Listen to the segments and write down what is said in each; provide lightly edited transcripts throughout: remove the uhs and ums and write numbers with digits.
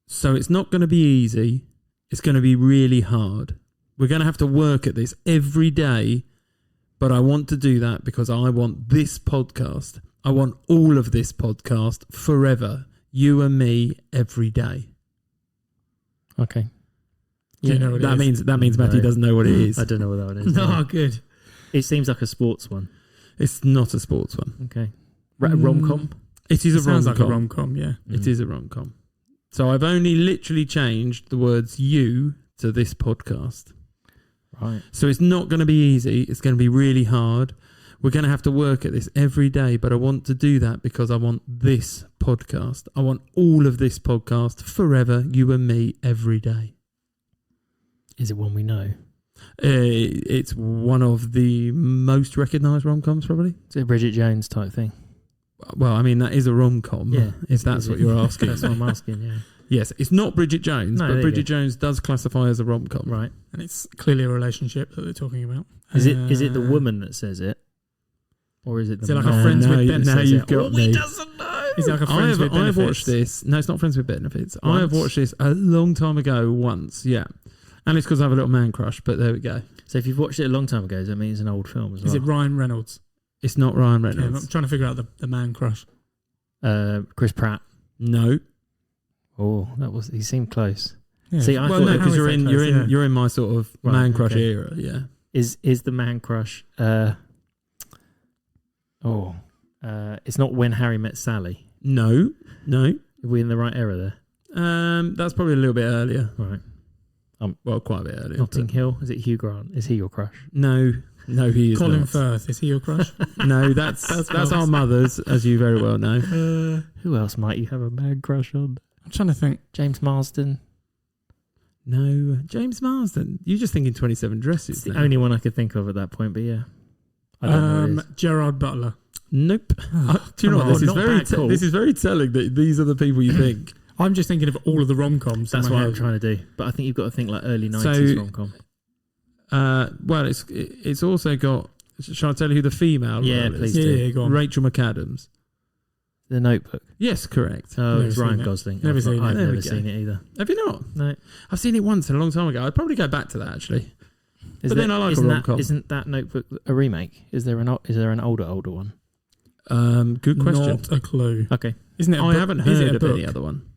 So it's not going to be easy. It's going to be really hard. We're going to have to work at this every day. But I want to do that because I want this podcast. I want all of this podcast forever. You and me every day. Okay. Do you know what it is? That means Matthew doesn't know what it is. I don't know what that one is. No, good. It seems like a sports one. It's not a sports one. Okay. Rom-com? It is a Sounds rom-com. like a rom-com, yeah. It is a rom-com. So I've only literally changed the words you to this podcast. Right. So it's not going to be easy. It's going to be really hard. We're going to have to work at this every day, but I want to do that because I want this podcast. I want all of this podcast forever, you and me, every day. Is it one we know? It's one of the most recognised rom-coms, probably. Is it a Bridget Jones type thing? Well, I mean, that is a rom-com, if that's what you're asking. That's what I'm asking, yeah. Yes, it's not Bridget Jones, but Bridget Jones does classify as a rom-com. Right. And it's clearly a relationship that they're talking about. Is it the woman that says it? Or is it the like man? a Friends with Benefits? Now you've got me. He doesn't know. Is it like a Friends with Benefits? I've watched this. No, it's not Friends with Benefits. I have watched this a long time ago once, yeah. And it's because I have a little man crush, but there we go. So if you've watched it a long time ago, does that mean it's an old film as well? Is it Ryan Reynolds? It's not Ryan Okay, Reynolds. I'm trying to figure out the man crush. Chris Pratt. No. Oh, he seemed close. Yeah. See, I thought no, because Harry said close, you're in my sort of man crush era, yeah. Is the man crush it's not When Harry Met Sally. No. Are we in the right era there? That's probably a little bit earlier. Right. Well, quite a bit earlier. Notting Hill. Is it Hugh Grant? Is he your crush? No, he is Colin not. Firth. Is he your crush? No, that's our mothers, as you very well know. Who else might you have a man crush on? I'm trying to think. James Marsden. No, James Marsden. You're just thinking 27 Dresses. It's the only one I could think of at that point, but yeah. I don't know who it is. Gerard Butler. Nope. Do you know what? This is very telling that these are the people you think. I'm just thinking of all of the rom-coms. That's what I'm trying to do. But I think you've got to think like early 90s rom-com. Well, it's also got... Shall I tell you who the female role is? Please do. Yeah, go on. Rachel McAdams. The Notebook. Yes, correct. Oh, Never it's seen Ryan it. Gosling. Never seen it. I've There never we go. seen it either. Have you not? No. I've seen it once a long time ago. I'd probably go back to that, actually. Then I like a rom-com. Isn't that Notebook a remake? Is there an older one? Good question. Not a clue. Okay. Isn't it? I haven't heard of any other one.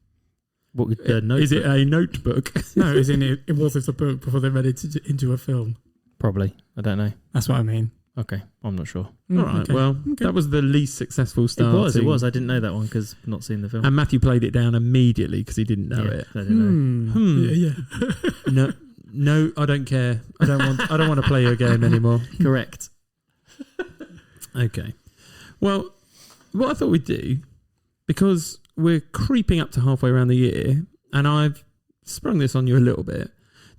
What would Notebook? Is it a notebook? No, it was a book before they made it into a film. Probably. I don't know. That's what I mean. Okay. I'm not sure. All right. Okay. Well, that was the least successful start. It was. I didn't know that one because I've not seen the film. And Matthew played it down immediately because he didn't know it. I didn't know. Yeah. No, I don't care. I don't want to play your game anymore. Correct. Okay. Well, what I thought we'd do, because we're creeping up to halfway around the year, and I've sprung this on you a little bit.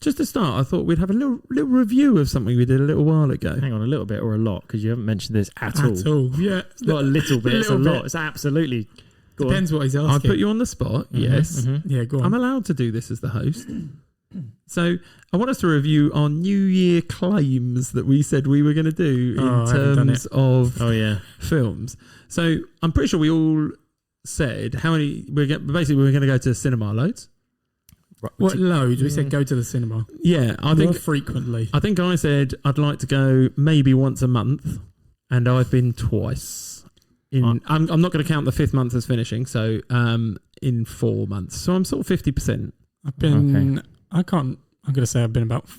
Just to start, I thought we'd have a little review of something we did a little while ago. Hang on, a little bit or a lot, because you haven't mentioned this at all. Yeah. It's not a little bit, it's a lot. It's absolutely... Depends what he's asking. I put you on the spot, yes. Mm-hmm. Yeah, go on. I'm allowed to do this as the host. So I want us to review our New Year claims that we said we were going to do in terms of films. So I'm pretty sure we all said how many... we're going to go to cinema loads. What load? We said go to the cinema. Yeah, I think frequently. I think I said I'd like to go maybe once a month, and I've been twice. I'm not going to count the 5th month as finishing, so in 4 months. So I'm sort of 50%. I've been. I'm going to say I've been about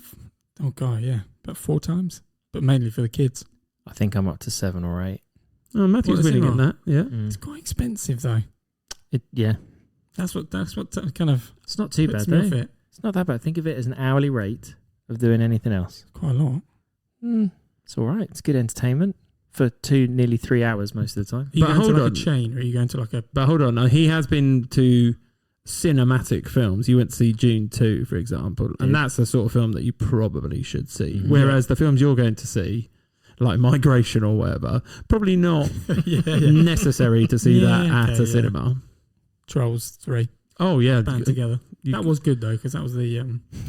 4 times, but mainly for the kids. I think I'm up to 7 or 8. Oh, Matthew's winning in that. Yeah, It's quite expensive though. That's what kind of. It's not too bad puts me off though. it. It's not that bad. Think of it as an hourly rate of doing anything else. Quite a lot. It's all right. It's good entertainment for nearly 3 hours most of the time. Are you going to a chain, or are you going to like a? But hold on, now, he has been to cinematic films. You went to see June 2, for example, and that's the sort of film that you probably should see. Whereas the films you're going to see, like Migration or whatever, probably not necessary to see that at a cinema. Trolls 3. Oh yeah, band together. That was good though, because that was the.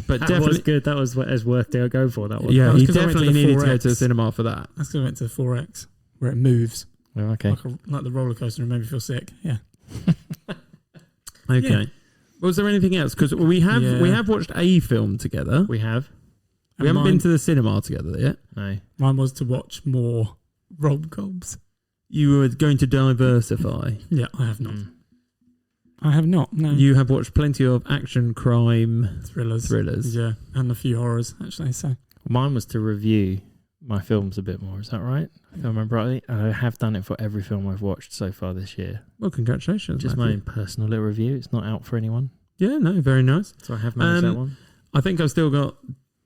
But that definitely was good. That was what as worth to go for. That one. Yeah, he definitely needed to go to the cinema for that. That's because I went to the 4X where it moves. Oh, okay. Like the roller coaster and made me feel sick. Yeah. Okay. Yeah. Was there anything else? Because we have watched a film together. We have. We haven't been to the cinema together yet. No. Mine was to watch more rom-coms. You were going to diversify. Yeah, I have not. I have not, no. You have watched plenty of action, crime, thrillers. Yeah, and a few horrors, actually. So Mine was to review my films a bit more. Is that right? If I remember rightly. And I have done it for every film I've watched so far this year. Well, congratulations. Just Matthew. my own personal little review. It's not out for anyone. Yeah, no, very nice. So I have managed that one. I think I've still got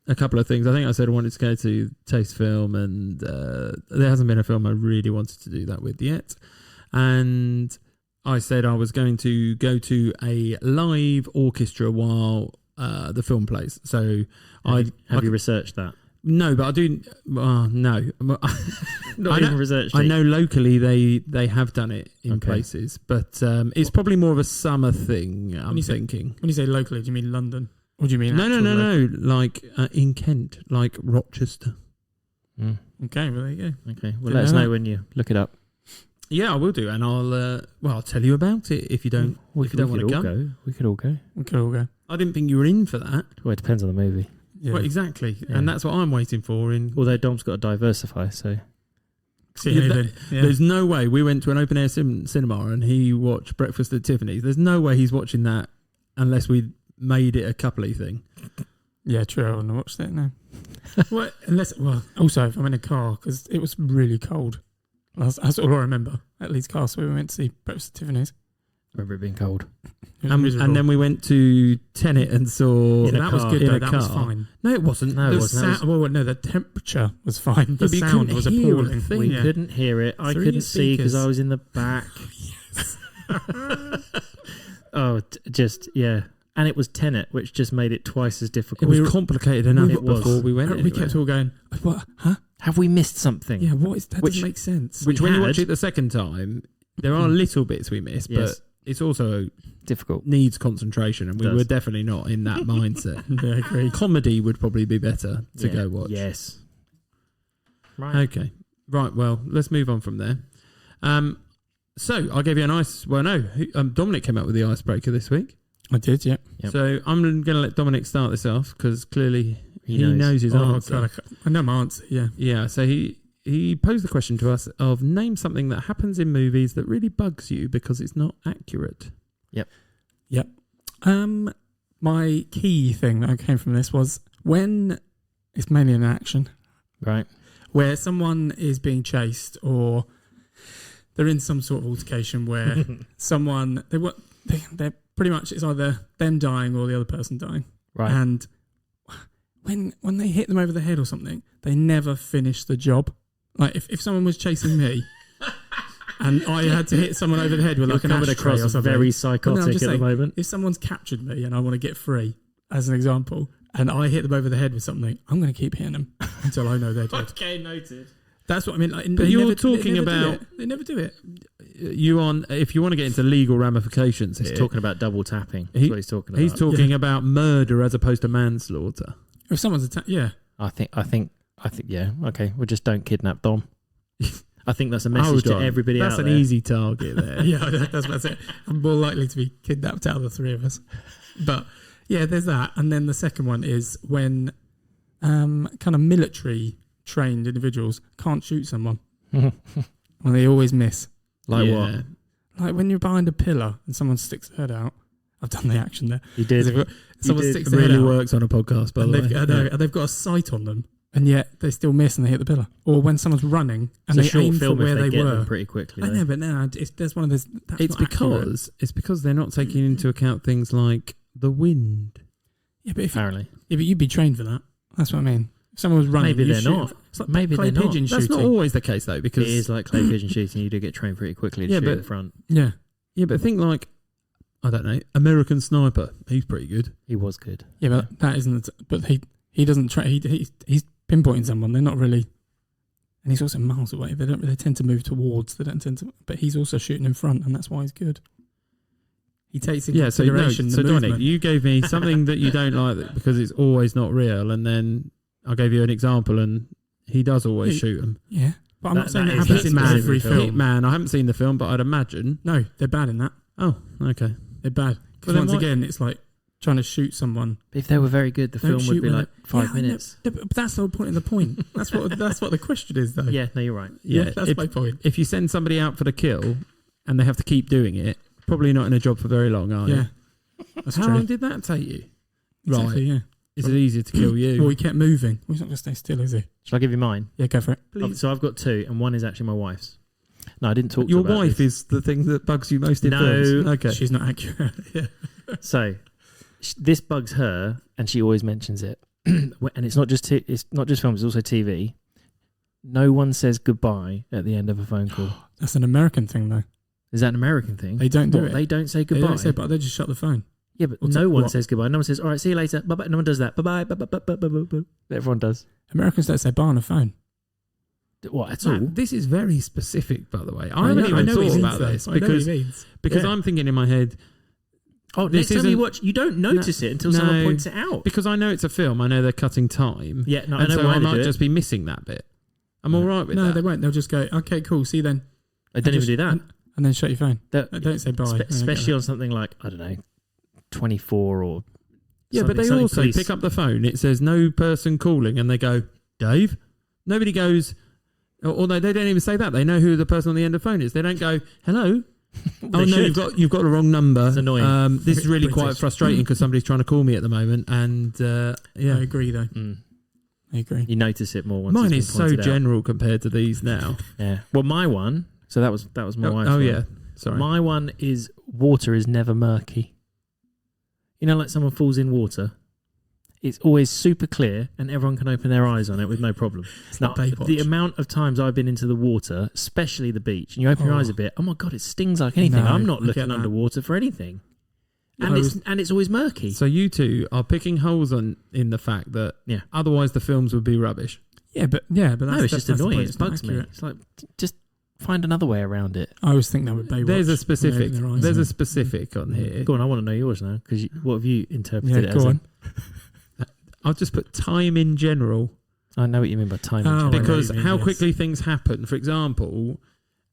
a couple of things. I think I said I wanted to go to Taste Film, and there hasn't been a film I really wanted to do that with yet. And I said I was going to go to a live orchestra while the film plays. So Have you researched that? No, but I do. No, Not even researched. I know locally they have done it in places, but it's probably more of a summer thing. I'm thinking. When you say locally, do you mean London? Or do you mean no? Like in Kent, like Rochester. Mm. Okay, well there you go. Okay, well let us know when you look it up. Yeah, I will do, and I'll tell you about it if you don't. We if you don't want to come. We could all go. We could all go. I didn't think you were in for that. Well, it depends on the movie. Yeah. Well, exactly, Yeah. and that's what I'm waiting for. Although Dom's got to diversify, so There's no way we went to an open air cinema and he watched Breakfast at Tiffany's. There's no way he's watching that unless we made it a coupley thing. Yeah, true. I wouldn't have watched it now. Also, if I'm in a car, because it was really cold. That's all I remember. At Leeds Castle, we went to see Breakfast at Tiffany's. remember it being cold. And then we went to Tenet and saw that was good. in Though. a That car. was fine. No, it wasn't. No, it wasn't. The temperature was fine. The but you sound couldn't was hear a appalling. thing. We Yeah. couldn't hear it. I Through couldn't your see because speakers. I was in the back. Yeah. And it was Tenet, which just made it twice as It difficult. was complicated enough It was. before we went. We anyway. kept all going, what? Huh? Have we missed something? Yeah, what is that? Which- Doesn't make sense. Which, when you had- watch it the second time, there are little bits we miss, Yes. but it's also Difficult. needs concentration, and we Does. were definitely not in that mindset. Yeah, I agree. Comedy would probably be better to Yeah. go watch. Yes. Right. Okay. Right. Well, let's move on from there. So I gave you Dominic came up with the icebreaker this week. I did, yeah. Yep. So I'm going to let Dominic start this off because clearly he knows. knows his answer. God, I know my answer, yeah. Yeah. So he posed the question to us of name something that happens in movies that really bugs you because it's not accurate. Yep. My key thing that came from this was when it's mainly an action Right. where someone is being chased or they're in some sort of altercation where they're pretty much, it's either them dying or the other person dying. Right. And when they hit them over the head or something, they never finish the job. Like if someone was chasing me and I had to hit someone over the head with You're like an coming ashtray across or something. very I'm psychotic just at the saying, moment. if someone's captured me and I want to get free, as an example, and I hit them over the head with something, I'm going to keep hitting them until I know they're dead. Okay, noted. That's what I mean. Like, But you're talking about they never do it. if you want to get into legal ramifications here. He's talking about double tapping. That's what he's talking about. He's talking about murder as opposed to manslaughter. If someone's attacked, yeah. I think, yeah. Okay, well, just don't kidnap Dom. I think that's a message to Hold on. everybody That's out an there. east target there. Yeah, that's it. I'm more likely to be kidnapped out of the three of us. But yeah, there's that. And then the second one is when kind of military trained individuals can't shoot someone. When they always miss. Like Yeah. what? Like when you're behind a pillar and someone sticks their head out. I've done the action there. You did. Someone did. sticks It their head really out works on a podcast, by and the they've, way. I know, and they've got a sight on them. And yet they still miss and they hit the pillar. Or when someone's running and It's a they aim short for film where if they they get were. them pretty quickly. I though. know, but no, there's one of those. That's It's not accurate. because they're not taking into account things like the wind. Yeah, but Apparently. but you'd be trained for that. That's what I mean. If someone was running, Maybe you they're shoot not. them. It's like Maybe clay they're not. pigeon That's shooting. not always the case though, because It is like clay pigeon shooting. You do get trained pretty quickly to Yeah, shoot but- at the front. Yeah, but think like I don't know, American Sniper. He's pretty good. He was good. yeah, but that isn't. But he doesn't try. He's pinpointing someone. They're not really. And he's also miles away. They don't really tend to move towards. They don't tend to. But he's also shooting in front, and that's why he's good. He takes into consideration so the Dominic, movement. you gave me something that you don't like because it's always not real, and then I gave you an example, and he does always Yeah. shoot them. Yeah, but I'm not saying that that is happens that in every specific film. film. Hitman. I haven't seen the film, but I'd imagine. No, they're bad in that. Oh, okay. They're bad Because once again, it's like trying to shoot someone. If they were very good, the film would be like 5 minutes. No, but that's the whole point of the point. That's what the question is, though. Yeah, no, you're right. Yeah, that's my point. If you send somebody out for the kill and they have to keep doing it, probably not in a job for very long, are you? That's How true. long did that take you? Exactly, right. Is it easier to kill you? Well, he kept moving. He's not going to stay still, is he? Shall I give you mine? Yeah, go for it. Please. So I've got 2, and one is actually my wife's. No, I didn't talk to Your her about wife this. is the thing that bugs you most in No. films. Okay. She's not accurate. Yeah. So this bugs her, and she always mentions it. And it's not just films; it's also TV. No one says goodbye at the end of a phone call. That's an American thing, though. Is that an American thing? They don't do it. They don't say They goodbye. don't say, but they just shut the phone. Yeah, but What's no that? one What? says goodbye. No one says, all right, see you later. Bye-bye. No one does that. Bye-bye. Bye-bye. Everyone does. Americans don't say bye on the phone. What, at all? This is very specific, by the way. I I haven't know even what he thought means, about though. this I know what he because means. Yeah. I'm thinking in my head, Oh, this next time you isn't- watch, you don't notice it until someone points it out. because I know it's a film, I know they're cutting time. Yeah, no, I and know so why I they might do just it. be missing that bit. I'm all right with No, that. they won't. They'll just go, okay, cool, see you then. They don't even Just- do that. And then shut your phone. That- Don't say bye. Especially on something like, I don't know, 24 or Yeah, but they something also police. pick up the phone. It says no person calling, and they go, Dave. Nobody goes, or they don't even say that. They know who the person on the end of the phone is. They don't go, hello. Oh They no, should. you've got the wrong number. It's annoying. This is really quite British. frustrating because somebody's trying to call me at the moment, and yeah, I agree, though. I agree. You notice it more once mine it's is been so pointed out. general compared to these now. Yeah. Well, my one. So that was my wife's Oh one. yeah, sorry. My one is water is never murky. You know, like someone falls in water. It's always super clear and everyone can open their eyes on it with no problem. It's Now, not Baywatch. the amount of times I've been into the water, especially the beach, and you open your eyes a bit, oh my God, it stings like anything. No, I'm not I looking get that. underwater for anything. Yeah, And it's always murky. So you two are picking holes in the fact that Yeah. otherwise the films would be rubbish. Yeah, but that's, no, it's that's just the annoying. point. It bugs me. Accurate. It's like, just find another way around it. I always think that would Baywatch. There's a when specific. they open their eyes. There's a specific on here. Go on, I want to know yours now, because what have you interpreted Yeah, it go as? on. I'll just put time in general I know what you mean by time. Oh, I know because what you mean, how yes. quickly things happen. For example,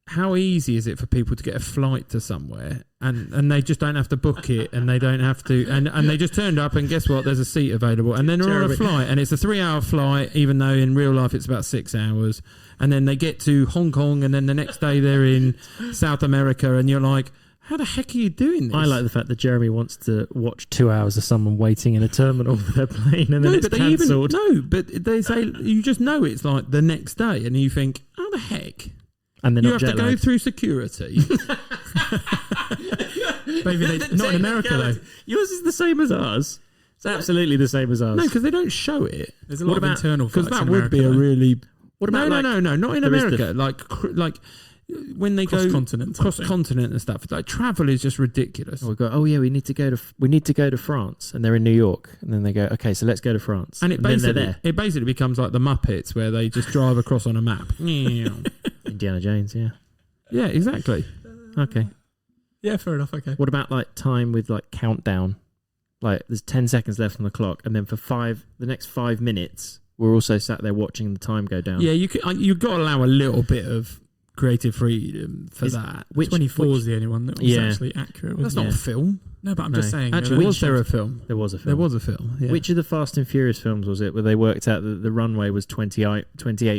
how easy is it for people to get a flight to somewhere and they just don't have to book it and they don't have to and they just turned up and guess what? There's a seat available and then they're on a flight and it's a 3-hour flight even though in real life it's about 6 hours and then they get to Hong Kong and then the next day they're in South America and you're like, how the heck are you doing this? I like the fact that Jeremy wants to watch 2 hours of someone waiting in a terminal for their plane and then it's cancelled. But they say you just know it's like the next day and you think, how the heck? And they're You not have to go jet-lagged. through security. Maybe not in America, though. Yours is the same as ours. It's absolutely the same as ours. No, because they don't show it. There's a lot of internal Because flights that in would America, be a though. really. What about no, like, not in there is America. Like when they go Cross-continent type cross thing. continent and stuff. Like travel is just ridiculous. oh, we go, oh yeah, we need to go to France, and they're in New York, and then they go, okay, so let's go to France, And then they're it basically becomes like the Muppets where they just drive across on a map. Yeah, Indiana Jones, yeah. exactly. Okay. Yeah, fair enough. Okay. What about like time with like countdown? Like there's 10 seconds left on the clock, and then for the next 5 minutes, we're also sat there watching the time go down. Yeah, you've got to allow a little bit of creative freedom for that. Which 24 is the only one that was Yeah. actually accurate. That's Wasn't not it? a film. No, but I'm No. just saying. Actually, was there a film? There was a film. There was a film. Yeah. Which of the Fast and Furious films was it where they worked out that the runway was 28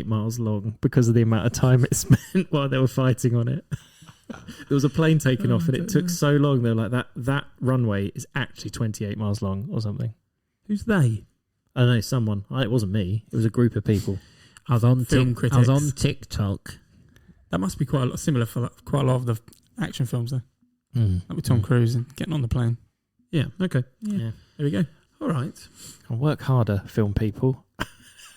miles long because of the amount of time it spent while they were fighting on it? There was a plane taking off and it took so long. They were like, that runway is actually 28 miles long or something. Who's they? I don't know, someone. It wasn't me. It was a group of people. I was on Film critics. TikTok. That must be quite a lot similar for quite a lot of the action films, though. Like with Tom Cruise and getting on the plane. Yeah. Okay. Yeah. There we go. All right. I'll work harder, film people.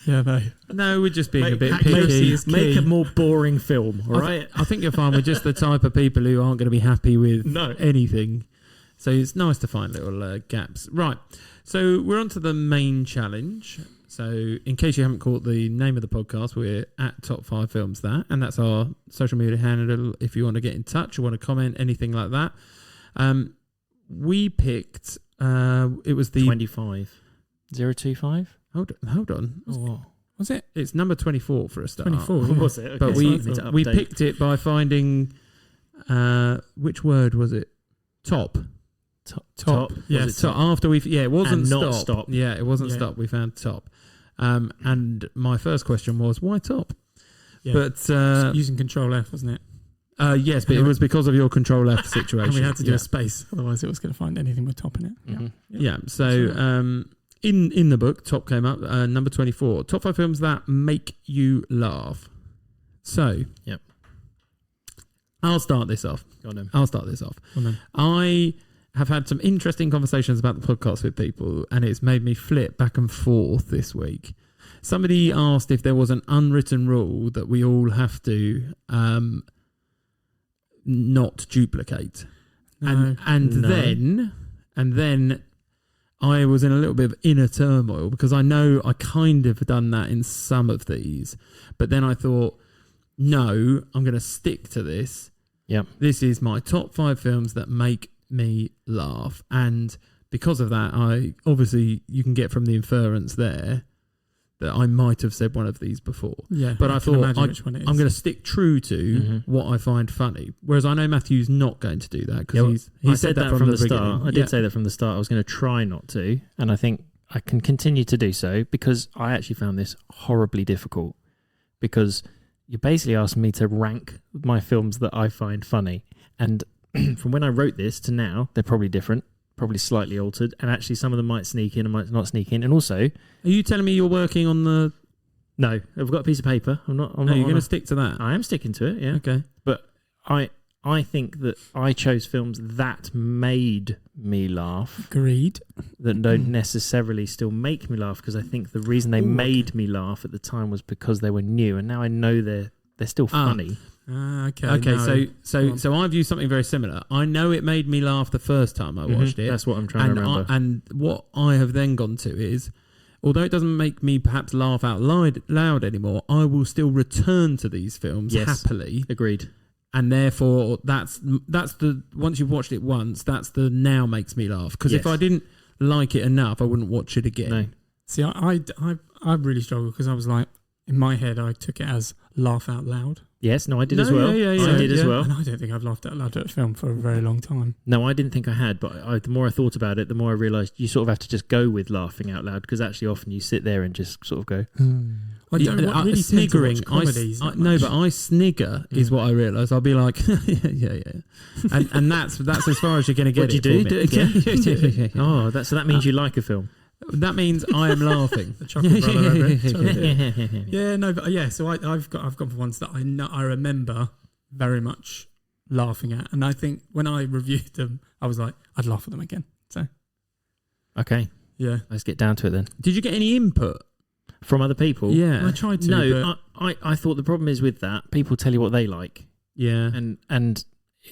Yeah, no. No, we're just being a bit accuracy picky. is Make key. a more boring film, all right? I think you'll find we're just the type of people who aren't going to be happy with No. anything. So it's nice to find little gaps. Right. So we're on to the main challenge. So in case you haven't caught the name of the podcast, we're at Top 5 Films That. And that's our social media handle if you want to get in touch or want to comment, anything like that. We picked, it was the... 25. 025? Hold on. Oh, Was it? It's number 24 for a start. 24. what was it? Okay, But so I need to we update. picked it by finding, which word was it? Top. Top. Yes. Was it Top? After we, it wasn't And Stop. not Stop. Yeah, it wasn't Yeah. Stop. We found Top. And my first question was, why Top? Yeah. But using Control F, wasn't it? yes, but it was because of your Control F situation. And we had to do Yeah. a space, otherwise it was going to find anything with Top in it. Mhm. Yeah. So in the book, Top came up number 24. Top 5 films that make you laugh. So Yep. I'll start this off. Go on then. I'll start this off. Well, then. I have had some interesting conversations about the podcast with people, and it's made me flip back and forth this week. Somebody asked if there was an unwritten rule that we all have to not duplicate. No. And No. then I was in a little bit of inner turmoil because I know I kind of done that in some of these, but then I thought, no, I'm going to stick to this. Yep. This is my top 5 films that make me laugh, and because of that, I obviously you can get from the inference there that I might have said one of these before. Yeah, But I can thought imagine which one it is. I'm going to stick true to Mhm. what I find funny. Whereas I know Matthew's not going to do that because I said that from the start. beginning. I did say that from the start. I was going to try not to, and I think I can continue to do so because I actually found this horribly difficult. Because you basically asked me to rank my films that I find funny, and from when I wrote this to now, they're probably different, probably slightly altered, and actually some of them might sneak in and might not sneak in. And also, Are you telling me you're working on the? no, I've got a piece of paper. I'm not. No, you're going to stick to that. I am sticking to it. Yeah. Okay. But I think that I chose films that made me laugh Agreed. that don't necessarily still make me laugh, because I think the reason they made me laugh at the time was because they were new, and now I know they're still funny. Okay. Okay. no. So I've used something very similar. I know it made me laugh the first time I watched it. That's what I'm trying to remember. And what I have then gone to is, although it doesn't make me perhaps laugh out loud anymore, I will still return to these films Yes. happily. Agreed. And therefore, that's the once you've watched it once, that's the now makes me laugh. Because if Yes. I didn't like it enough, I wouldn't watch it again. No. See, I really struggled because I was like, in my head, I took it as laugh out loud. Yes. No, I did No, as well. yeah, I did as yeah. well. And I don't think I've laughed out loud at a film for a very long time. No, I didn't think I had, but the more I thought about it, the more I realised you sort of have to just go with laughing out loud, because actually often you sit there and just sort of go, I don't really tend to sniggering. watch comedies. that No, much. but I snigger is what I realise. I'll be like, yeah. And that's as far as you're going to get. What'd you it do? for me. Do it again? Yeah. oh, so that means you like a film. That means I am laughing. The chuckle brother over it. yeah. Yeah, no, but yeah. So I've gone for ones that I remember very much laughing at, and I think when I reviewed them, I was like, I'd laugh at them again. So Okay, yeah, let's get down to it then. Did you get any input? From other people? Yeah. I tried to. No, but I thought the problem is with that, people tell you what they like. Yeah. And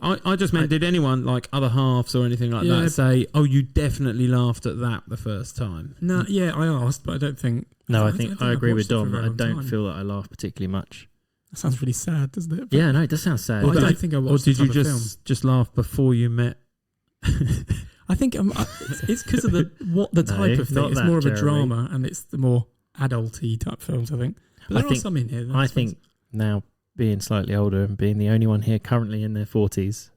I just meant, did anyone, like other halves or anything like Yeah. that, say, oh, you definitely laughed at that the first time? no, yeah, I asked, but I don't think. no, I don't think I I've agree with watched it for a Dom. very I long don't time. feel that I laugh particularly much. That sounds really sad, doesn't it? But Yeah, no, it does sound sad. I Or don't did- think I Or watched did the you type of film. just laugh before you met? I think it's because of the type of thing. not It's that, more of a Jeremy. drama, and it's the more adulty type films. I think. But I there are think- some in here. I think now, being slightly older and being the only one here currently in their 40s,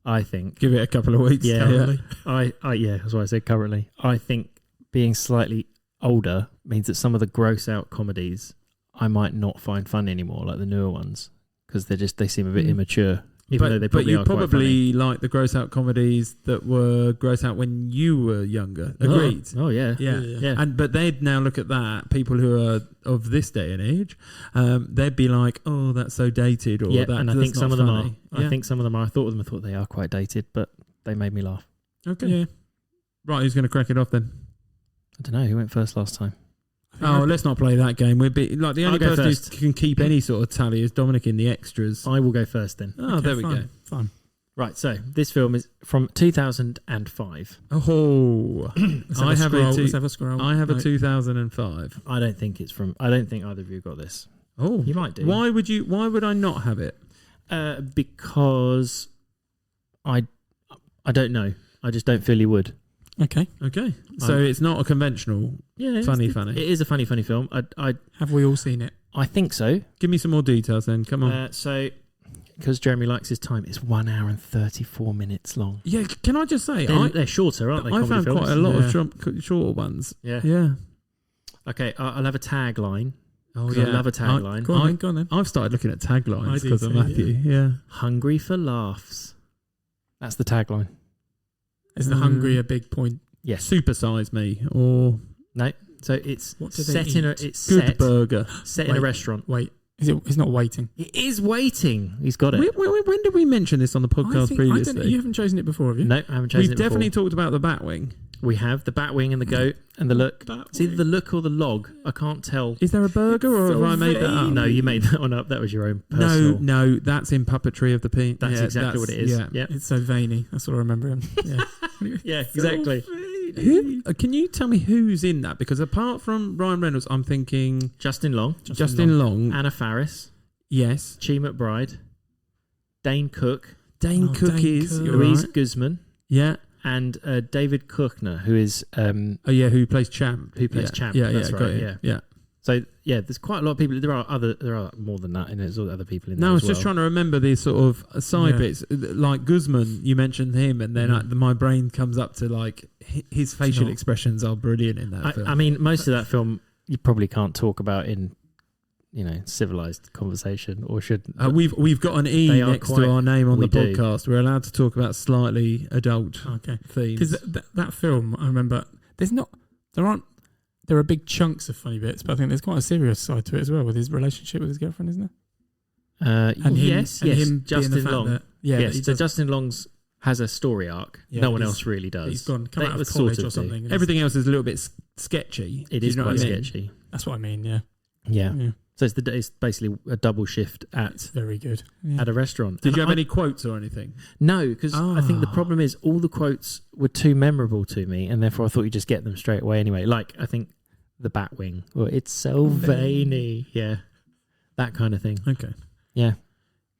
I think Give it a couple of weeks. Yeah. currently. yeah, that's what I said currently. I think being slightly older means that some of the gross out comedies I might not find fun anymore, like the newer ones, because they seem a bit immature, even though they but probably you are quite funny. probably like the gross out comedies that were gross out when you were younger. Agreed. Oh yeah. Yeah. Yeah. And but they'd now look at that, people who are of this day and age, they'd be like, oh, that's so dated, or Yeah, that, and I that's think not some of them funny. are. Yeah. I think some of them are. I thought they are quite dated, but they made me laugh. Okay. Yeah. Right, who's going to crack it off then? I don't know who went first last time. Oh, let's not play that game. We'd be like the only I'll go person who first. can keep any sort of tally is Dominic in the extras. I will go first then. Oh, there we go. Fine. Right, so this film is from 2005. Oh, I have Let's have a scroll. I have a No. 2005. I don't think either of you got this. Oh, You might do. Why would I not have it? Because I don't know. I just don't feel you would. Okay. Okay, so it's not a conventional. Yeah, Funny. It is a funny film. I Have we all seen it? think so. Give me some more details then. Come on. So because Jeremy likes his time, it's 1 hour and 34 minutes long. Yeah, can I just say, They're shorter, aren't they? I found films? quite a lot of shorter ones. Yeah. Yeah. Okay, I'll have a tagline. Oh, I love a tagline. Go on then. I've started looking at taglines I do because of too, Matthew. Yeah. Hungry for laughs. That's the tagline. Is the hungry a big point? Yes. Supersize me or No. So it's What do they set in a eat? it's good set, burger. set in a Wait. restaurant. Wait, is it? It's not waiting. It is waiting. He's got it. When did we mention this on the podcast previously? You haven't chosen it before, have you? No, I haven't chosen We've it before. definitely talked about the Batwing. We have the Batwing and the goat and the look. Batwing. It's either the look or the log. I can't tell. Is there a burger or have so I made that up? No, you made that one up. That was your own personal. No, that's in Puppetry of the Pea. That's exactly what it is. Yeah. Yeah. It's so veiny. That's all I remember him. Yeah. Yeah, exactly. Can you tell me who's in that? Because apart from Ryan Reynolds, I'm thinking Justin Long, Justin Long. Anna Faris, Yes. Chi McBride, Dane Cook, Dane Cook Dane is. Cook. You're Louise right. Guzman, Yeah. and David Kushner, who is Oh yeah, who plays Champ? Who plays yeah. Champ, Yeah, that's yeah, right, got it. yeah. Yeah. So yeah, there's quite a lot of people. There are more than that, and there's all the other people in there. No, I was as just well. trying to remember these sort of side Yeah. bits. Like Guzman, you mentioned him, and then my brain comes up to like his facial not? expressions are brilliant in that film. I mean, most of that film you probably can't talk about in civilized conversation, or should. We've got an E They are next quite- to our name on we the do. podcast. We're allowed to talk about slightly adult Okay. themes. Because that film, I remember, there are big chunks of funny bits, but I think there's quite a serious side to it as well with his relationship with his girlfriend, isn't there? And him, yes, and him being the Justin fact Long. that- yeah, yes, that he so does- Justin Long's has a story arc. Yeah, No one he's- else really does. he's come They out of sort college of or do. something. and Everything else is a little bit sketchy. It Do is you know quite what I mean? sketchy. That's what I mean. Yeah, Yeah. So it's basically a double shift it's very good. Yeah. at a restaurant. Did And you have I- any quotes or anything? No, because I think the Ah. problem is all the quotes were too memorable to me, and therefore I thought you just get them straight away anyway. Like I think the Batwing, or it's so veiny, yeah, that kind of thing. Okay. Yeah,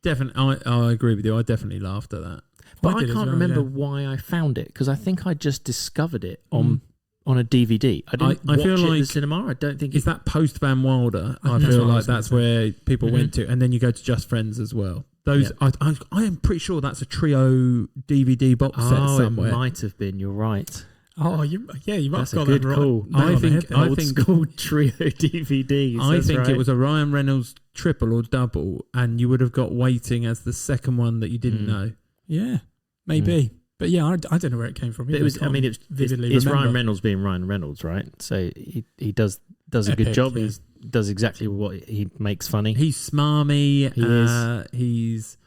Definitely, I agree with you. I definitely laughed at that. but I did as can't well, remember yeah. why I found it because I think I just discovered it on a DVD. I didn't I watch feel it at the like- cinema. I don't think Is that post Van Wilder? I That's feel what I like was gonna that's say. where people went to, and then you go to Just Friends as well. Those, I am pretty sure that's a trio DVD box set somewhere. it might have been. You're right. Oh, you must That's have a got good that right. call. nail on the head there. Old school trio DVDs. I that's think right. it was a Ryan Reynolds triple or double, and you would have got Waiting as the second one that you didn't know. Yeah, maybe. But yeah, I don't know where it came from. But it was. I mean, it's vividly Ryan remember. Reynolds being Ryan Reynolds, right? So he does a Epic, good job. yeah. He does exactly what he makes funny. He's smarmy. He is. He's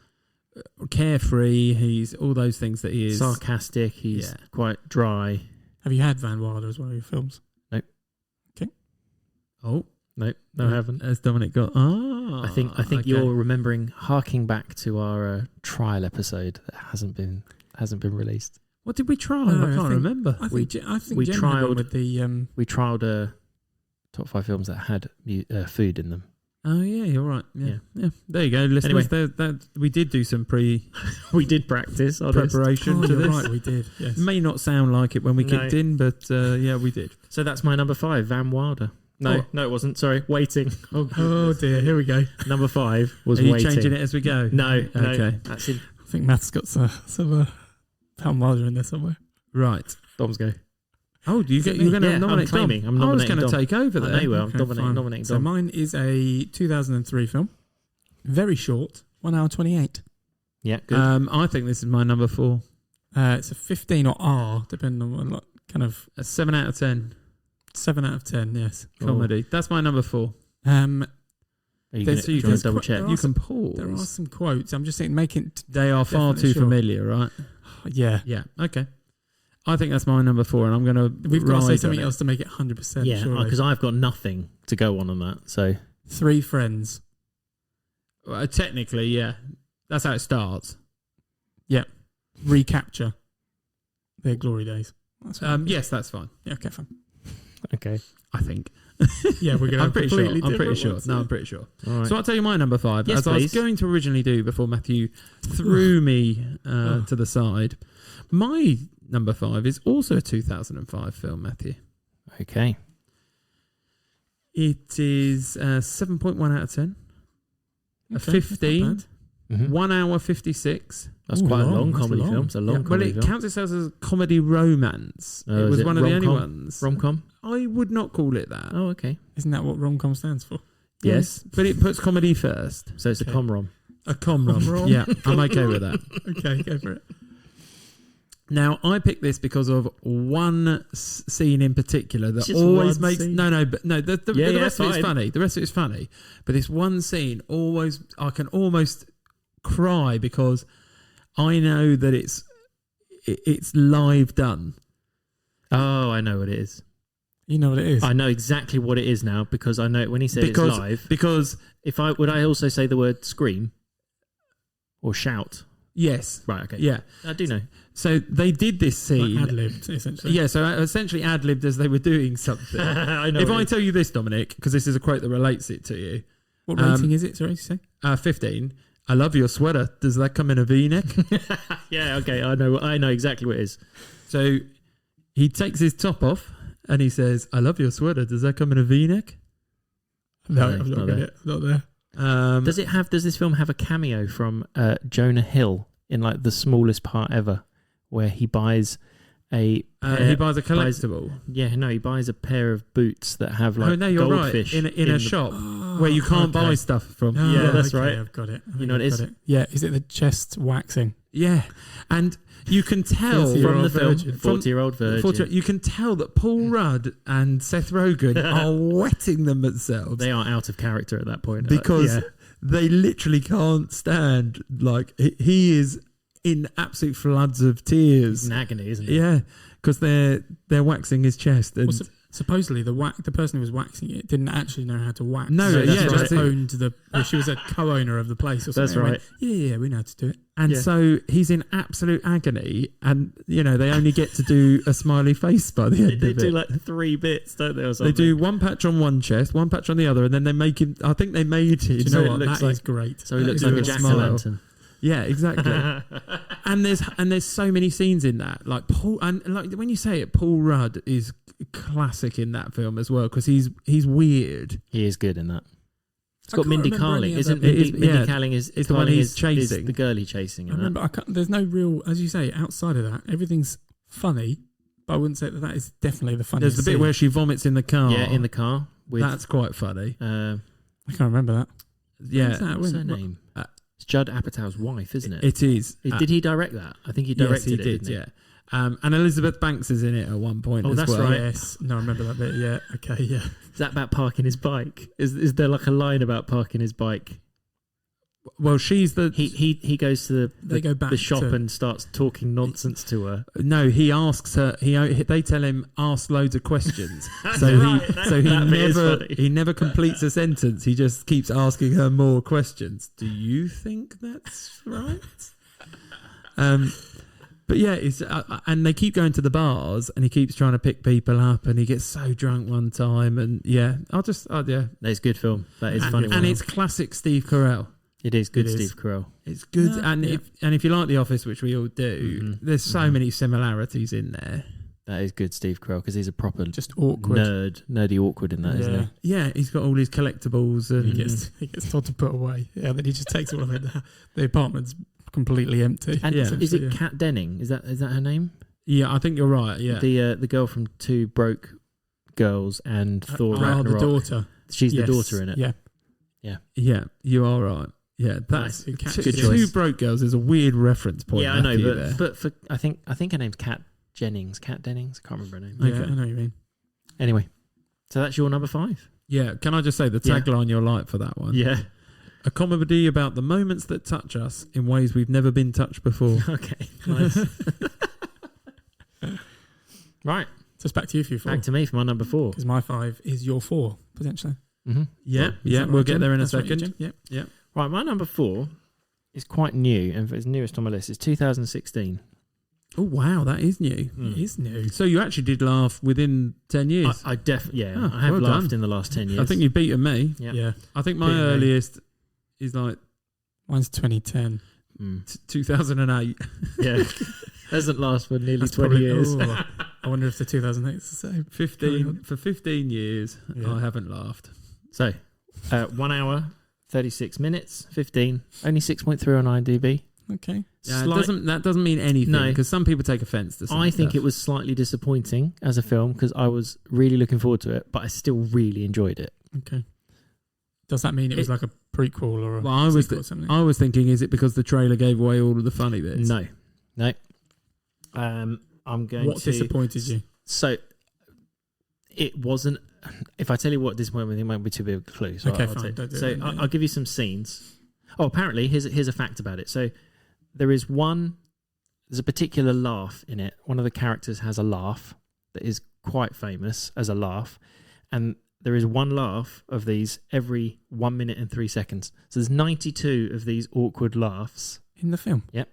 carefree. He's all those things that he is. sarcastic. He's Yeah. quite dry. Have you had Van Wilder as one of your films? Oh, No, I haven't. Has Dominic got? Oh, I think okay. you're remembering harking back to our trial episode that hasn't been released. What did we try? No, I I can't think- remember. I think we Jen had one trialled- with the We trialed top 5 films that had food in them. Oh yeah, you're right. Yeah. There you go, listeners. That we did do some We did practice on this. preparation Oh, to you're this. right, we did. Yes. May not sound like it when we No. kicked in, but yeah, we did. So that's my number 5, Van Wilder. No, it wasn't. Sorry, Waiting. Oh dear, here we go. Number 5 was Are you Waiting. changing it as we go? No, Okay. That's in I think Matt's got some Van Wilder in there somewhere. Right. Dom's go. Oh, you're going to Yeah, I'm nominate claiming. Dom. I'm I was nominating going to Dom. take over I there. know you will. I'm Okay, fine. nominating So Dom. mine is a 2003 film. Very short, 1 hour 28. Yeah, good. I think this is my number 4. It's a 15 or R, depending on what kind of A 7 out of 10 7 out of 10. Yes. comedy. That's my number 4. Are you there's- gonna, so do you you can want to double put- check? there You are can pause. There are some quotes. I'm just saying, making. They are far Definitely too sure. familiar, right? Yeah. Yeah. Okay. I think that's my number 4, and I'm going to. We've got to say something else to make it 100%. Yeah, surely. because I've got nothing to go on that. So 3 Friends. Technically, yeah. That's how it starts. Recapture their glory days. That's what Yes, that's fine. yeah, okay, fine. okay, I think. Yeah, we're going I'm pretty sure. completely I'm pretty different sure. ones. No, I'm pretty sure. all right. So I'll tell you my number 5, Yes, as I was please. going to originally do before Matthew threw me to the side. My number 5 is also a 2005 film, Matthew. okay, It is 7.1 out of 10. A Okay, 15. not bad. Mhm. 1 hour 56. That's Ooh, quite a long. long That's comedy long. film. It's a long Well, comedy it film. counts itself as a comedy romance. Oh, It is was it one of the only rom-com? ones. Rom-com? I would not call it that. Oh, okay. Isn't that what rom-com stands for? Yes, but it puts comedy first. So it's Okay. a com-rom. A com-rom. Com-rom. Yeah, I'm okay with that. Okay, go for it. Now, I picked this because of one scene in particular that Just always one makes... scene? No, the Yeah, rest of it's fine. funny. The rest of it's funny. But this one scene always... I can almost cry because I know that it's live done. Oh, I know what it is. You know what it is. I know exactly what it is now because I know when he said it's live. Because... Would I also say the word scream or shout? Yes. Right, okay. Yeah. I do know. So they did this scene... Like ad-libbed, essentially. Yeah, so essentially ad-libbed as they were doing something. I know. If I tell you this, Dominic, because this is a quote that relates it to you. What rating is it, sorry, to say? 15. I love your sweater. Does that come in a V-neck? Yeah, okay. I know exactly what it is. So he takes his top off and he says, I love your sweater. Does that come in a V-neck? No, No, I've it's not not got there. it. Not there. Does this film have a cameo from Jonah Hill in like the smallest part ever, where he buys he buys a collectible. he buys a pair of boots that have like Oh, no, you're right. goldfish In a the- shop where you can't buy stuff from. Oh, Yeah, that's okay, right. I've got it. You know what it is? Yeah, is it the chest waxing? Yeah. And you can tell 40-year-old from the film, virgin. 40-year-old virgin. You can tell that Paul Rudd and Seth Rogen are wetting themselves They are out of character at that point because yeah. they literally can't stand. Like he is in absolute floods of tears. It's in agony, isn't it? Yeah, because they're waxing his chest. And Well, supposedly the person who was waxing it didn't actually know how to wax. No, so yeah, she that's just it. owned she was a co-owner of the place or That's something. right. Went, yeah, we know how to do it. And Yeah. so he's in absolute agony, and they only get to do a smiley face by the end They of do it. like 3 bits, don't they? Or They something? do one patch on one chest, one patch on the other, and then they make him. I think they made him. Do you So know it what? looks That is like- great. So he That looks is like a real jack o' smile. lantern. Yeah, exactly. and there's so many scenes in that. Like Paul, and like when you say it, Paul Rudd is classic in that film as well because he's weird. He is good in that. It's I got can't Mindy remember Kaling, any isn't other- It is- Mindy yeah, Kaling is it's the one Kaling he's is chasing. the girl he's chasing. I In that. remember. There's no real, as you say, outside of that, everything's funny. But I wouldn't say that is definitely the funniest. There's the bit scene. where she vomits in the car. Yeah, in the car with That's quite funny. I can't remember that. Yeah, When's that? what's When- her name? Uh, It's Judd Apatow's wife, isn't it? it is. Did he direct that? I think he Yes, directed he it. did. Didn't he? Yeah. And Elizabeth Banks is in it at one point. Oh, as that's well. right. Yes. No, I remember that bit. Yeah. Okay. Yeah. Is that about parking his bike? Is there like a line about parking his bike? Well, she's the He goes to They go back the shop to- and starts talking nonsense to her. No, he asks her. They tell him ask loads of questions. so right, he that bit is funny. he never completes a sentence. He just keeps asking her more questions. Do you think that's right? But yeah, it's and they keep going to the bars, and he keeps trying to pick people up, and he gets so drunk one time, and yeah, That's a good film. That is funny. and it's classic Steve Carell. It is good, It is. Steve Carell. It's good, No, and yeah. if you like The Office, which we all do, Mhm. there's so many similarities in there. That is good, Steve Carell, because he's a proper Just awkward. nerdy awkward in that, Yeah. isn't he? Yeah, he's got all his collectibles, and He gets told to put away. Yeah. Then he just takes all of it. The apartment's completely empty. And Yeah. is it Yeah. Kat Denning? Is that her name? yeah, I think you're right. Yeah, The girl from Two Broke Girls and Thor the Ragnarok. daughter. She's Yes. the daughter in it. Yeah. yeah, you are right. Yeah, that's Nice. Cat- Good Two choice. Broke Girls is a weird reference point. Yeah, I know, Matthew, there. but for I think her name's Kat Jennings. Kat Dennings. I can't remember her name. Yeah, Okay. I know what you mean. Anyway, so that's your number 5. yeah, can I just say the Yeah. tagline you'll like for that one? Yeah. A comedy about the moments that touch us in ways we've never been touched before. Okay. Nice. Right. So it's back to you for your 4. Back to me for my number 4. Because my 5 is your 4, potentially. Mm-hmm. Yeah, Is yeah, that we'll right, get Jim? there in a That's right, second. Jim? Yeah. Right, my number 4 is quite new, and it's newest on my list. It's 2016. Oh wow, that is new. It is new. So you actually did laugh within 10 years. I definitely, yeah, Oh, I have well laughed done. in the last 10 years. I think you've beaten me. Yeah. Yeah. I think my Beaten me. earliest is like Mine's 2010. 2008. Yeah. Hasn't lasted for nearly That's 20 probably- years. oh, I wonder if the 2008 is the same. 15 for 15 years. Yeah. I haven't laughed. So, 1 hour, 36 minutes, 15, only 6.3 on IMDb. Okay. Yeah, that doesn't mean anything because some people take offence to some I think stuff. it was slightly disappointing as a film because I was really looking forward to it, but I still really enjoyed it. Okay. Does that mean it was like a prequel or a sequel or something? I was thinking, is it because the trailer gave away all of the funny bits? No. I'm going What disappointed you? So it wasn't. If I tell you what disappointed me, it might be too big of a clue. So okay, I'll fine. I'll give you some scenes. Oh, apparently, here's a fact about it. So there's a particular laugh in it. One of the characters has a laugh that is quite famous as a laugh, and there is one laugh of these every 1 minute and 3 seconds. So there's 92 of these awkward laughs in the film. Yep.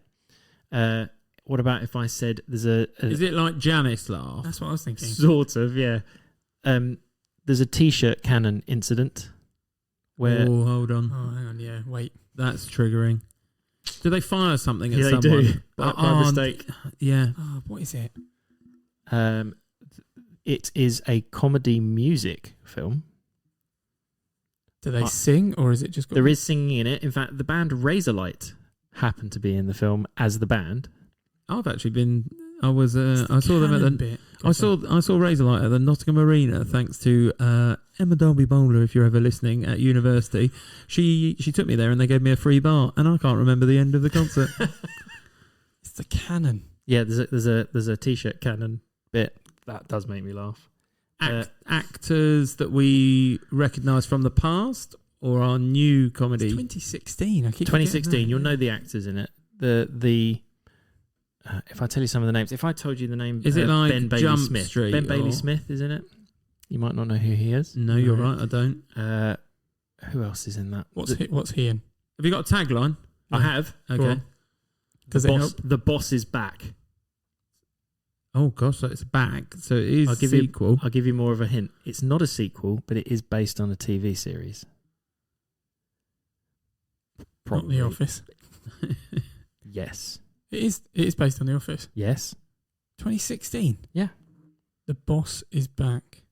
What about if I said there's a is it like Janice laugh? That's what I was thinking. Sort of, yeah. There's a t-shirt cannon incident where. Oh, hold on. Oh, hang on. Yeah, wait. That's triggering. Do they fire something at Yeah, someone? they do. By mistake. Yeah. Oh, what is it? It is a comedy music film. Do they sing or is it just... There is singing in it. In fact, the band Razorlight happened to be in the film as the band. I've actually been... I saw them at the... Bit. I saw Razorlight at the Nottingham Arena thanks to Emma Darby Bowler, if you're ever listening, at university. She took me there and they gave me a free bar and I can't remember the end of the concert. It's the cannon. Yeah, there's a t-shirt cannon bit. That does make me laugh. Actors that we recognise from the past or our new comedy? It's 2016. I keep 2016. You'll know the actors in it. If I tell you some of the names, if I told you the name, is it like Ben Bailey Jump Smith? Street Ben Bailey Smith is in it. You might not know who he is. No, you're right. I don't. Who else is in that? What's he in? Have you got a tagline? I have. Okay. Does it help? The boss is back. Oh gosh, so it's back. So it is a sequel. I'll give you more of a hint. It's not a sequel, but it is based on a TV series. Not The Office. Yes. It is based on The Office. Yes. 2016. Yeah. The boss is back.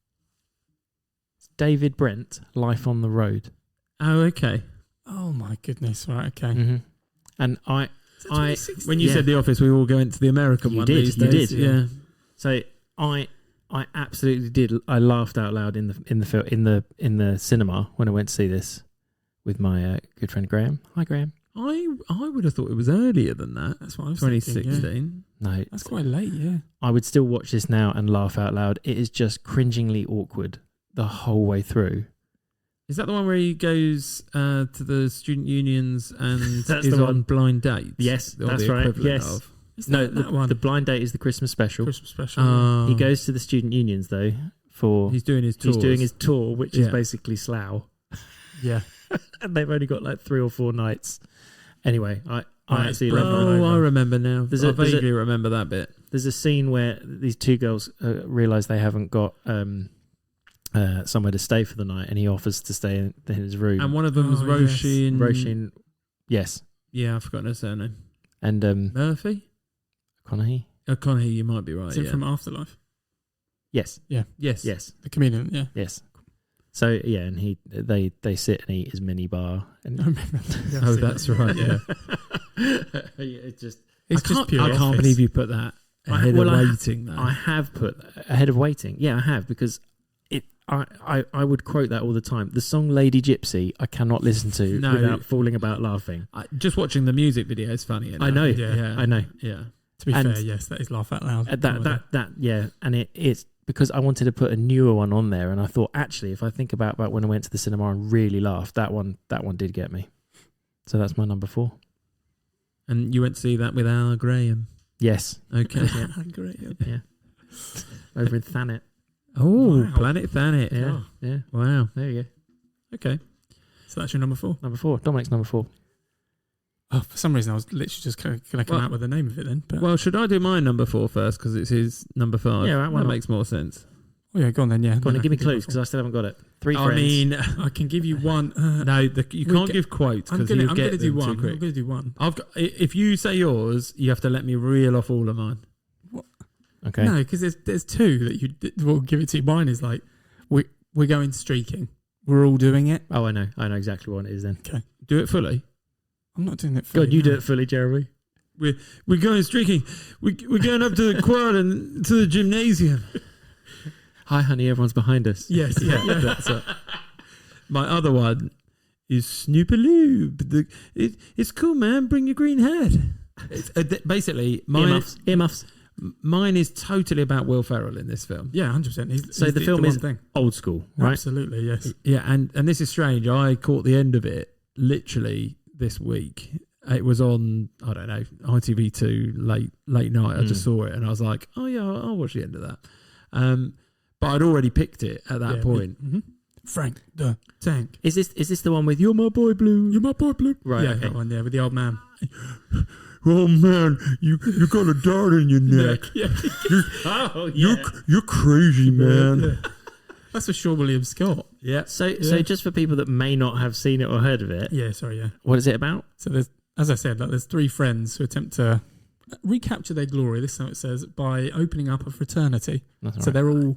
It's David Brent, Life on the Road. Oh, okay. Oh my goodness! Right, okay. Mm-hmm. And when you said The Office, we all go into the American one these days. You did, yeah. So I absolutely did. I laughed out loud in the cinema when I went to see this with my good friend Graham. Hi, Graham. I would have thought it was earlier than that. That's what I was 2016. Thinking, yeah. No, that's quite late. Yeah, I would still watch this now and laugh out loud. It is just cringingly awkward the whole way through. Is that the one where he goes to the student unions and That's is the on one. blind dates? Yes, that's the right. equivalent Yes. of? No, that one. the blind date is the Christmas special. Christmas special. He goes to the student unions though for he's doing his tour, which is basically Slough. Yeah, and they've only got like 3 or 4 nights. Anyway, I actually love it. Oh, I remember now. I vaguely remember that bit. There's a scene where these 2 girls realise they haven't got somewhere to stay for the night, and he offers to stay in his room. And one of them was Roshin. Roshin, yes. Yeah, I've forgotten her surname. And Murphy? Conahee? Conahee, you might be right. Is it from Afterlife? Yes. Yeah. Yes. The comedian, yeah. Yes. So yeah, and they sit and eat his mini bar. And I remember. Oh, that's right. Yeah. It's just pure I can't Office. believe you put that ahead of waiting. I have put ahead of waiting. Yeah, I have because I would quote that all the time. The song "Lady Gypsy" I cannot listen to without falling about laughing. Just watching the music video is funny. I know. Yeah. I know. Yeah. To be fair, yes, that is laugh out loud. Yeah, and it's because I wanted to put a newer one on there, and I thought actually, if I think about when I went to the cinema and really laughed, that one did get me. So that's my number 4. And you went to see that with Al Graham. Yes. Okay. Graham. Yeah. Over in Thanet. Oh, Wow. Planet Thanet. Yeah. Yeah. Wow. There you go. Okay. So that's your number 4. Number 4. Dominic's number 4. Oh, for some reason I was literally just going to come out with the name of it then. But Well, should I do my number 4 first because it's his number 5? Yeah, why that not? makes more sense. oh yeah, go on then. Yeah, Go on and give me I can clues because I still haven't got it. 3 friends. I mean, I can give you one. no, you can't give quotes I'm because going you to get do them one. too I'm quick. going to do one. If you say yours, you have to let me reel off all of mine. Okay. No, because there's 2 that will give it to you. Mine is like we're going streaking. we're all doing it. Oh, I know exactly what it is then. Okay. Do it fully. I'm not doing it fully. God, you do it fully, Jeremy. We're going streaking. We're going up to the quad and to the gymnasium. Hi, honey, everyone's behind us. Yes, yeah. That's it. My other one is Snoopaloo. It's cool, man. Bring your green hat. It's, basically, Earmuffs. Mine is totally about Will Ferrell in this film. Yeah, 100%. So the film is old school, right? Absolutely, yes. Yeah, and this is strange. I caught the end of it literally this week. It was on, I don't know, ITV2 late night. I just saw it and I was like, oh yeah, I'll watch the end of that. But I'd already picked it at that point. Mm-hmm. Frank the Tank. Is this the one with You're My Boy Blue? You're my boy, Blue. Right, Yeah, okay. that one there with the old man. Oh man, you got a dart in your neck. Yeah. You're crazy, man. Yeah. That's for Sean William Scott. Yeah. So just for people that may not have seen it or heard of it, Yeah, sorry, yeah. what is it about? So there's, as I said, there's three friends who attempt to recapture their glory, this is how it says, by opening up a fraternity. That's So right. they're all...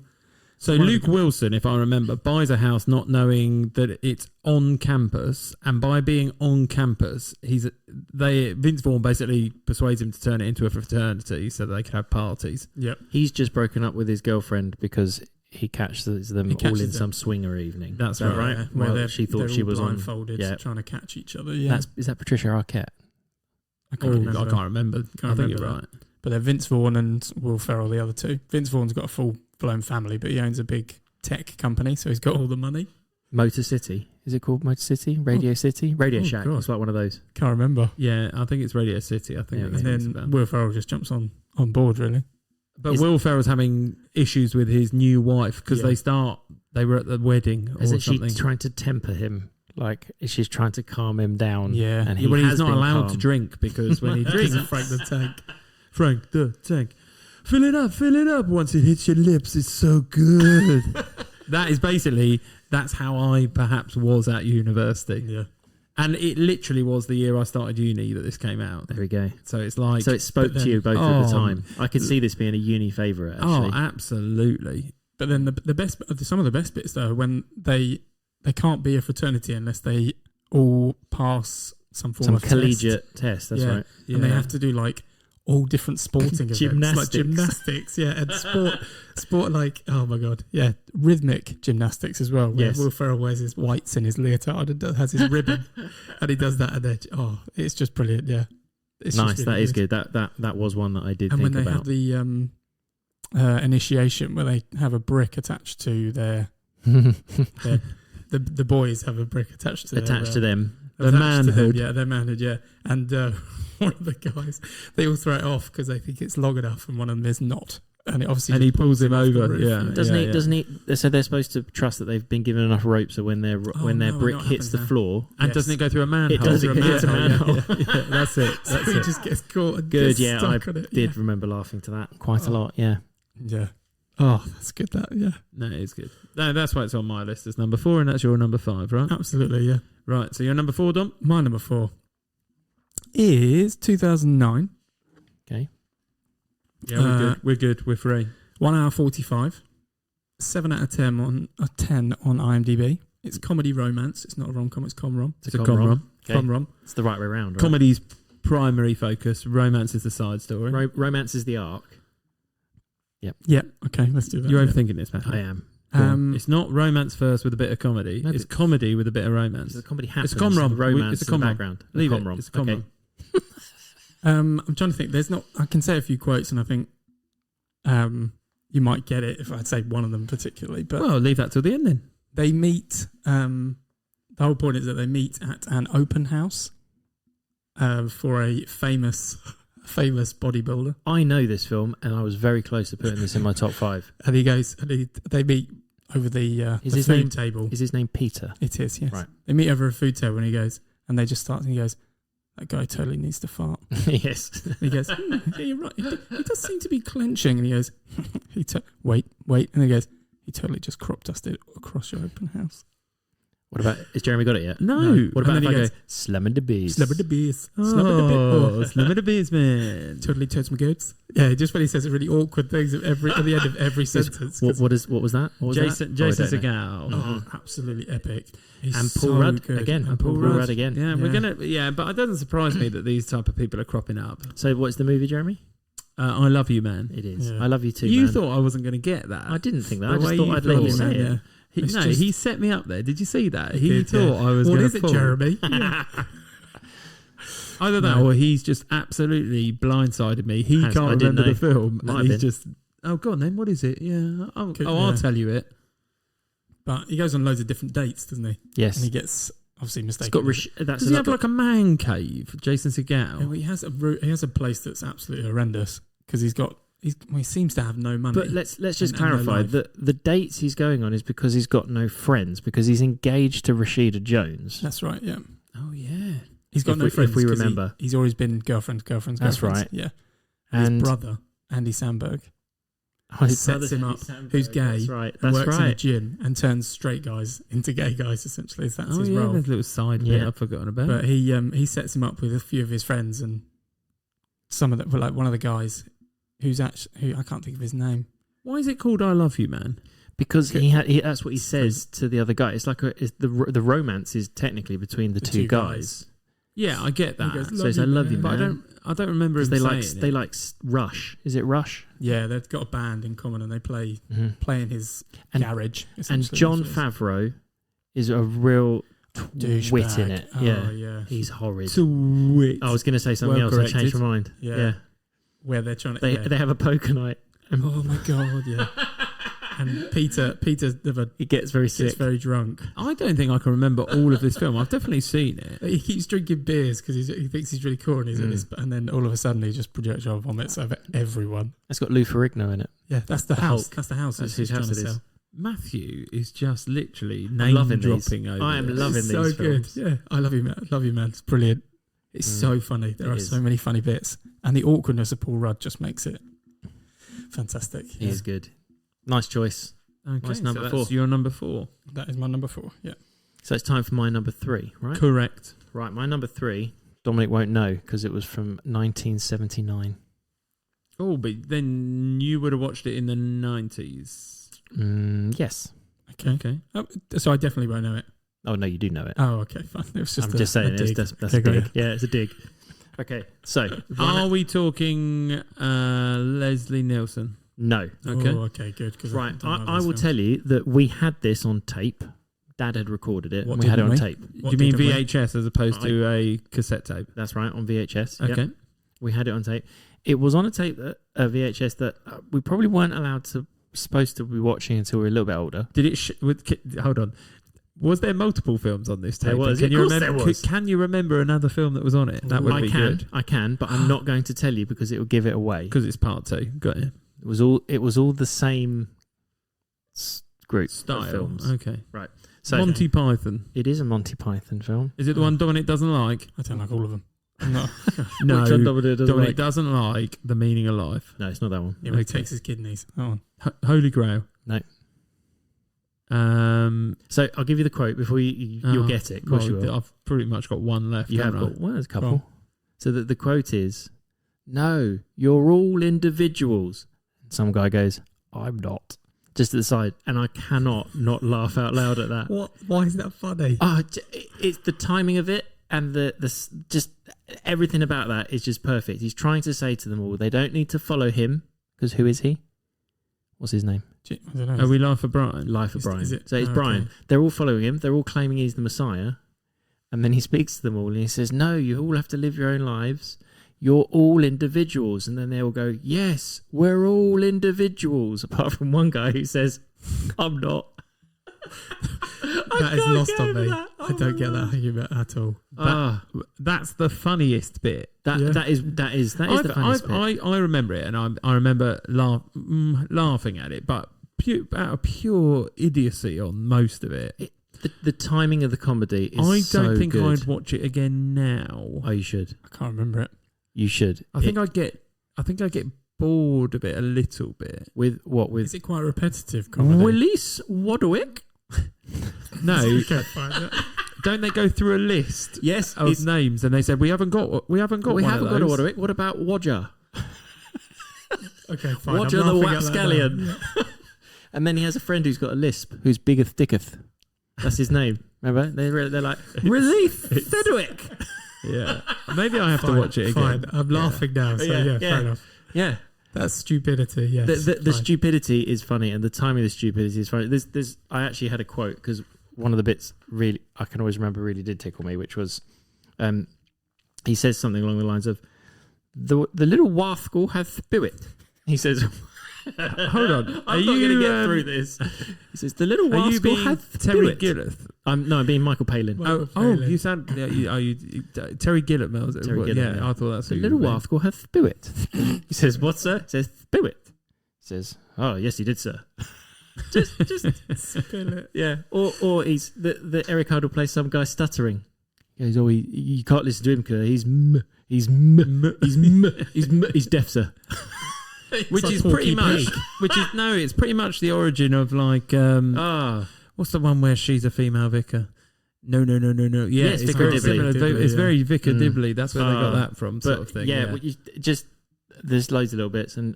So Luke Wilson, if I remember, buys a house not knowing that it's on campus, and by being on campus, Vince Vaughn basically persuades him to turn it into a fraternity so they can have parties. Yep. He's just broken up with his girlfriend because he catches them all in them. some swinger evening. That's Is that right. right? Where Well, she thought they're she all was on. blindfolded, Yeah. trying to catch each other. Yeah. Is that Patricia Arquette? I I can't remember. can't remember. I think you're right. But they're Vince Vaughn and Will Ferrell, the other two. Vince Vaughn's got a full-blown family, but he owns a big tech company, so he's got all the money. Motor City. Is it called Motor City? Radio City? Radio Shack. God. It's like one of those. Can't remember. Yeah, I think it's Radio City. I think. Yeah, that's And what it's then about. Will Ferrell just jumps on board, really. But Will Ferrell's having issues with his new wife because they were at the wedding or Isn't something. she trying to temper him? Like, she's trying to calm him down. Yeah. And Yeah, but has he's not been allowed to calm. drink because when he drinks, Frank the Tank. Frank the Tank, fill it up. Once it hits your lips, it's so good. That is basically, that's how I perhaps was at university. Yeah. And it literally was the year I started uni that this came out. There we go. So it's like... So it spoke to you both at the time. I could see this being a uni favourite, actually. Oh, absolutely. But then the best, some of the best bits though, when they can't be a fraternity unless they all pass some form of collegiate test. That's right. Yeah. And they have to do like all different sporting events, like gymnastics, yeah, and sport like, oh my god, yeah, rhythmic gymnastics as well. Where Yes. Will Ferrell wears his whites in his leotard and has his ribbon, and he does that, and then it's just brilliant. Yeah, it's Nice. just That really is good. That was one that I did And think when they about. have the initiation, where they have a brick attached to their the boys have a brick attached to Attached their, to them. Their manhood. their manhood, yeah. And one of the guys, they all throw it off because they think it's long enough, and one of them is not. And it obviously, And he pulls him off the over. roof. Yeah. Doesn't he? So they're supposed to trust that they've been given enough rope, so when their no, brick what hits happens the now? floor, And Yes. doesn't it go through a manhole? It does, it hits a manhole. Yeah, that's it. So That's he it. just gets caught and good. gets Yeah, I stuck on it. did remember laughing to that quite a lot. Yeah. Yeah. Oh, that's good. That yeah, No, it's good. No, that's why it's on my list as number 4, and that's your number 5, right? absolutely. Yeah. Right. So your number 4, Dom? My number 4 is 2009. Okay. Yeah, we're good. We're good. We're free. 1 hour 45, 7 out of 10 on a 10 on IMDb. It's comedy romance. It's not a rom com. It's com-rom. It's a com-rom. Okay. Com-rom. It's the right way around. Right? Comedy's primary focus. Romance is the side story. Romance is the arc. Yeah. Okay. Let's do that. You're yeah. overthinking this, man. I am. It's not romance first with a bit of comedy. No, it's but- comedy with a bit of romance. The comedy happens. It's a com-rom. The romance It's a in the com-rom. background. Leave it. Com-rom. It's a com-rom. Okay. I'm trying to think. There's not. I can say a few quotes, and I think you might get it if I'd say one of them particularly. But Well, leave that till the end then. they meet. The whole point is that they meet at an open house for a famous bodybuilder, I know this film, and I was very close to putting this in my top 5. and he goes. And they meet over the Is the his food name- table. Is his name Peter? It is, yes. Right. They meet over a food table, and he goes, and they just start, and he goes, that guy totally needs to fart. Yes. And he goes, yeah, you're right. He does seem to be clenching. And he goes, wait. And he goes, he totally just crop dusted across your open house. What about, has Jeremy got it yet? No. What about And if then I he go, Slam the Bees? Slumber the bees. Oh, Slim the Bees, man. Totally totes my goods. Yeah, just when he says really awkward things at the end of every sentence. What was that? What was Jason that? Jason I don't know. Segel. Oh, absolutely epic. He's And Paul so Rudd good. again. And Paul Rudd again. Yeah, we're Yeah. gonna. Yeah, but it doesn't surprise me that these type of people are cropping up. So what's the movie, Jeremy? I Love You, Man. It is. Yeah. I love you too, You man. thought I wasn't going to get that. I didn't think that. The I just way thought you I'd let you thought, say man, it. yeah. He, It's no, just- he set me up there. Did you see that? He He did, thought yeah. I was What going is to it, fall. Jeremy? I don't know. No. Or he's just absolutely blindsided me. He I can't didn't remember know. the film. Might And have he's been. just, oh, go on then. What is it? Yeah. Oh, Could- I'll yeah. tell you it. But he goes on loads of different dates, doesn't he? Yes. And he gets obviously It's mistaken. got with- that's Does he have another- like a man cave, Jason Yeah, well, Segel? he has a place that's absolutely horrendous because he seems to have no money. But let's just and no clarify life. that the dates he's going on is because he's got no friends, because he's engaged to Rashida Jones. That's right. Yeah, Oh, yeah. he's got If no we- friends. if we 'cause remember. he's always been girlfriends. That's right. Yeah, And his brother Andy Samberg Oh, his sets brother's him Andy up, Samberg. who's gay, That's right. and That's works in a right. gym and turns straight guys into gay guys. Essentially, that's Oh, his yeah. role. There's a little side bit Yeah. I've forgotten about. But he sets him up with a few of his friends and some of the, like one of the guys who I can't think of his name. Why is it called I Love You, Man? Because that's what he says to the other guy. It's like the romance is technically between the two guys. Yeah, I get that. He goes, So it's I love you, But man. I don't remember him Because saying they it. like Rush. Is it Rush? Yeah, they've got a band in common and they play in his And- garage. And essentially. John That's what it Favreau is a real is. wit in Douchebag. it. Oh, Yeah, yeah. he's horrid. Sweet. I was going to say something Well else. I changed corrected. my mind. Yeah. Yeah. Where they're trying to. They yeah. they have a poker night. And Oh my god! Yeah. And Peter never he gets very gets sick. very drunk. I don't think I can remember all of this film. I've definitely seen it. He keeps drinking beers because he thinks he's really cool, and he's at this, and then all of a sudden he just projectile vomits over everyone. It's got Lou Ferrigno in it. Yeah, that's the The house. Hulk. That's the house. That's he's whose house trying to it is. sell. Matthew is just literally I'm name loving these. dropping over. I am this. loving It's these so films. good. Yeah, I love you, man. I love you, man. It's brilliant. It's so funny. There It are is. so many funny bits, and the awkwardness of Paul Rudd just makes it fantastic. He Yeah. is good. Nice choice. Okay, Nice number so 4. that's your number 4. That is my number 4. Yeah. So it's time for my number 3, right? Correct. Right, my number 3, Dominic won't know because it was from 1979. Oh, but then you would have watched it in the 90s. Yes. Okay. Okay. Oh, so I definitely won't know it. Oh, no, you do know it. Oh, okay, fine. It was just I'm just saying, dig. that's Okay, a got dig. it. Yeah, it's a dig. Okay, so. Are we talking Leslie Nielsen? No. Okay. Oh, okay, good. Cause Right, don't know I this will film. tell you that we had this on tape. Dad had recorded it, What and we had it on didn't we? tape. What Do you mean didn't we? VHS as opposed to a cassette tape? That's right, on VHS. Yep. Okay. We had it on tape. It was on a tape, that VHS, that we probably weren't supposed to be watching until we were a little bit older. Did it? Hold on. Was there multiple films on this tape? There was. Can Of you course remember? there was. Can you remember another film that was on it? That would I be can, good I can, but I'm not going to tell you because it will give it away. because it's part 2. Got it. It was all the same group Style. of films. Okay. So Monty Python. it is a Monty Python film. Is it the one Dominic doesn't like? I don't like all of them. No, No. Which one Dominic doesn't Dominic like? doesn't like The Meaning of Life. No, it's not that one. yeah, when he Okay. takes his kidneys. Oh, Holy Grail. No. So So I'll give you the quote before you'll get it. Of course you will. I've pretty much got one left. You have haven't I? got there's a couple. Go on. So the quote is, "No, you're all individuals." Some guy goes, "I'm not." Just at the side, and I cannot not laugh out loud at that. what? Why is that funny? It's the timing of it, and just everything about that is just perfect. He's trying to say to them all, they don't need to follow him because who is he? What's his name? I don't know. Are we live for Brian? Life of Is- Brian. is it? So it's Oh, Brian. okay. They're all following him. They're all claiming he's the Messiah. And then he speaks to them all and he says, "No, you all have to live your own lives. You're all individuals." And then they all go, "Yes, we're all individuals." Apart from one guy who says, "I'm not." That is lost on me. I don't get that argument at all. That's the funniest bit. That is the funniest bit. I remember it, and I remember laughing at it, but out of pure idiocy on most of it. The timing of the comedy is I so don't think good. I'd watch it again now. Oh, you should. I can't remember it. You should. I think I get bored of it a little bit. With what? With Is it quite repetitive comedy? Willis Wadwick? No, Okay, fine. don't they go through a list Yes, of names and they said we haven't got one of to those. order it. What about Wodger? Okay, fine. Wodger I'm the laughing at that now. Wapscallion. And then he has a friend who's got a lisp, who's biggeth dicketh. That's his name. Remember? They're like Relief Sedgwick. Yeah, maybe I have to Fine, watch it again. Fine. I'm laughing now, so yeah, fair enough. Yeah. That's stupidity. Yes, The stupidity is funny, and the timing of the stupidity is funny. I actually had a quote because one of the bits really I can always remember really did tickle me, which was, he says something along the lines of, "The little wathgal has spirit." He says, Hold on, I'm not going to get through this. He says, "The little Are you wathgal being has Terry spirit." Gillett? I'm being Michael Palin. You sound. Are you Terry Gillett? Mills? Terry Gillett, yeah, yeah. I thought that's The who little you meant. wathgal has spirit. He says, "What, sir?" He says, "Spirit." He says, "Oh, yes, he did, sir." just Spill it. yeah. Or he's the Eric Idle plays some guy stuttering. He goes, "Oh, you can't listen to him because he's deaf, sir." Which like is Porky pretty much. Pig. It's pretty much the origin of like. What's the one where she's a female vicar? No. Yeah, Yes, it's Vicar very Dibley. similar. Dibley, It's yeah. very Vicar Mm. Dibley. That's where they got that from, sort of thing. Yeah, just there's loads of little bits, and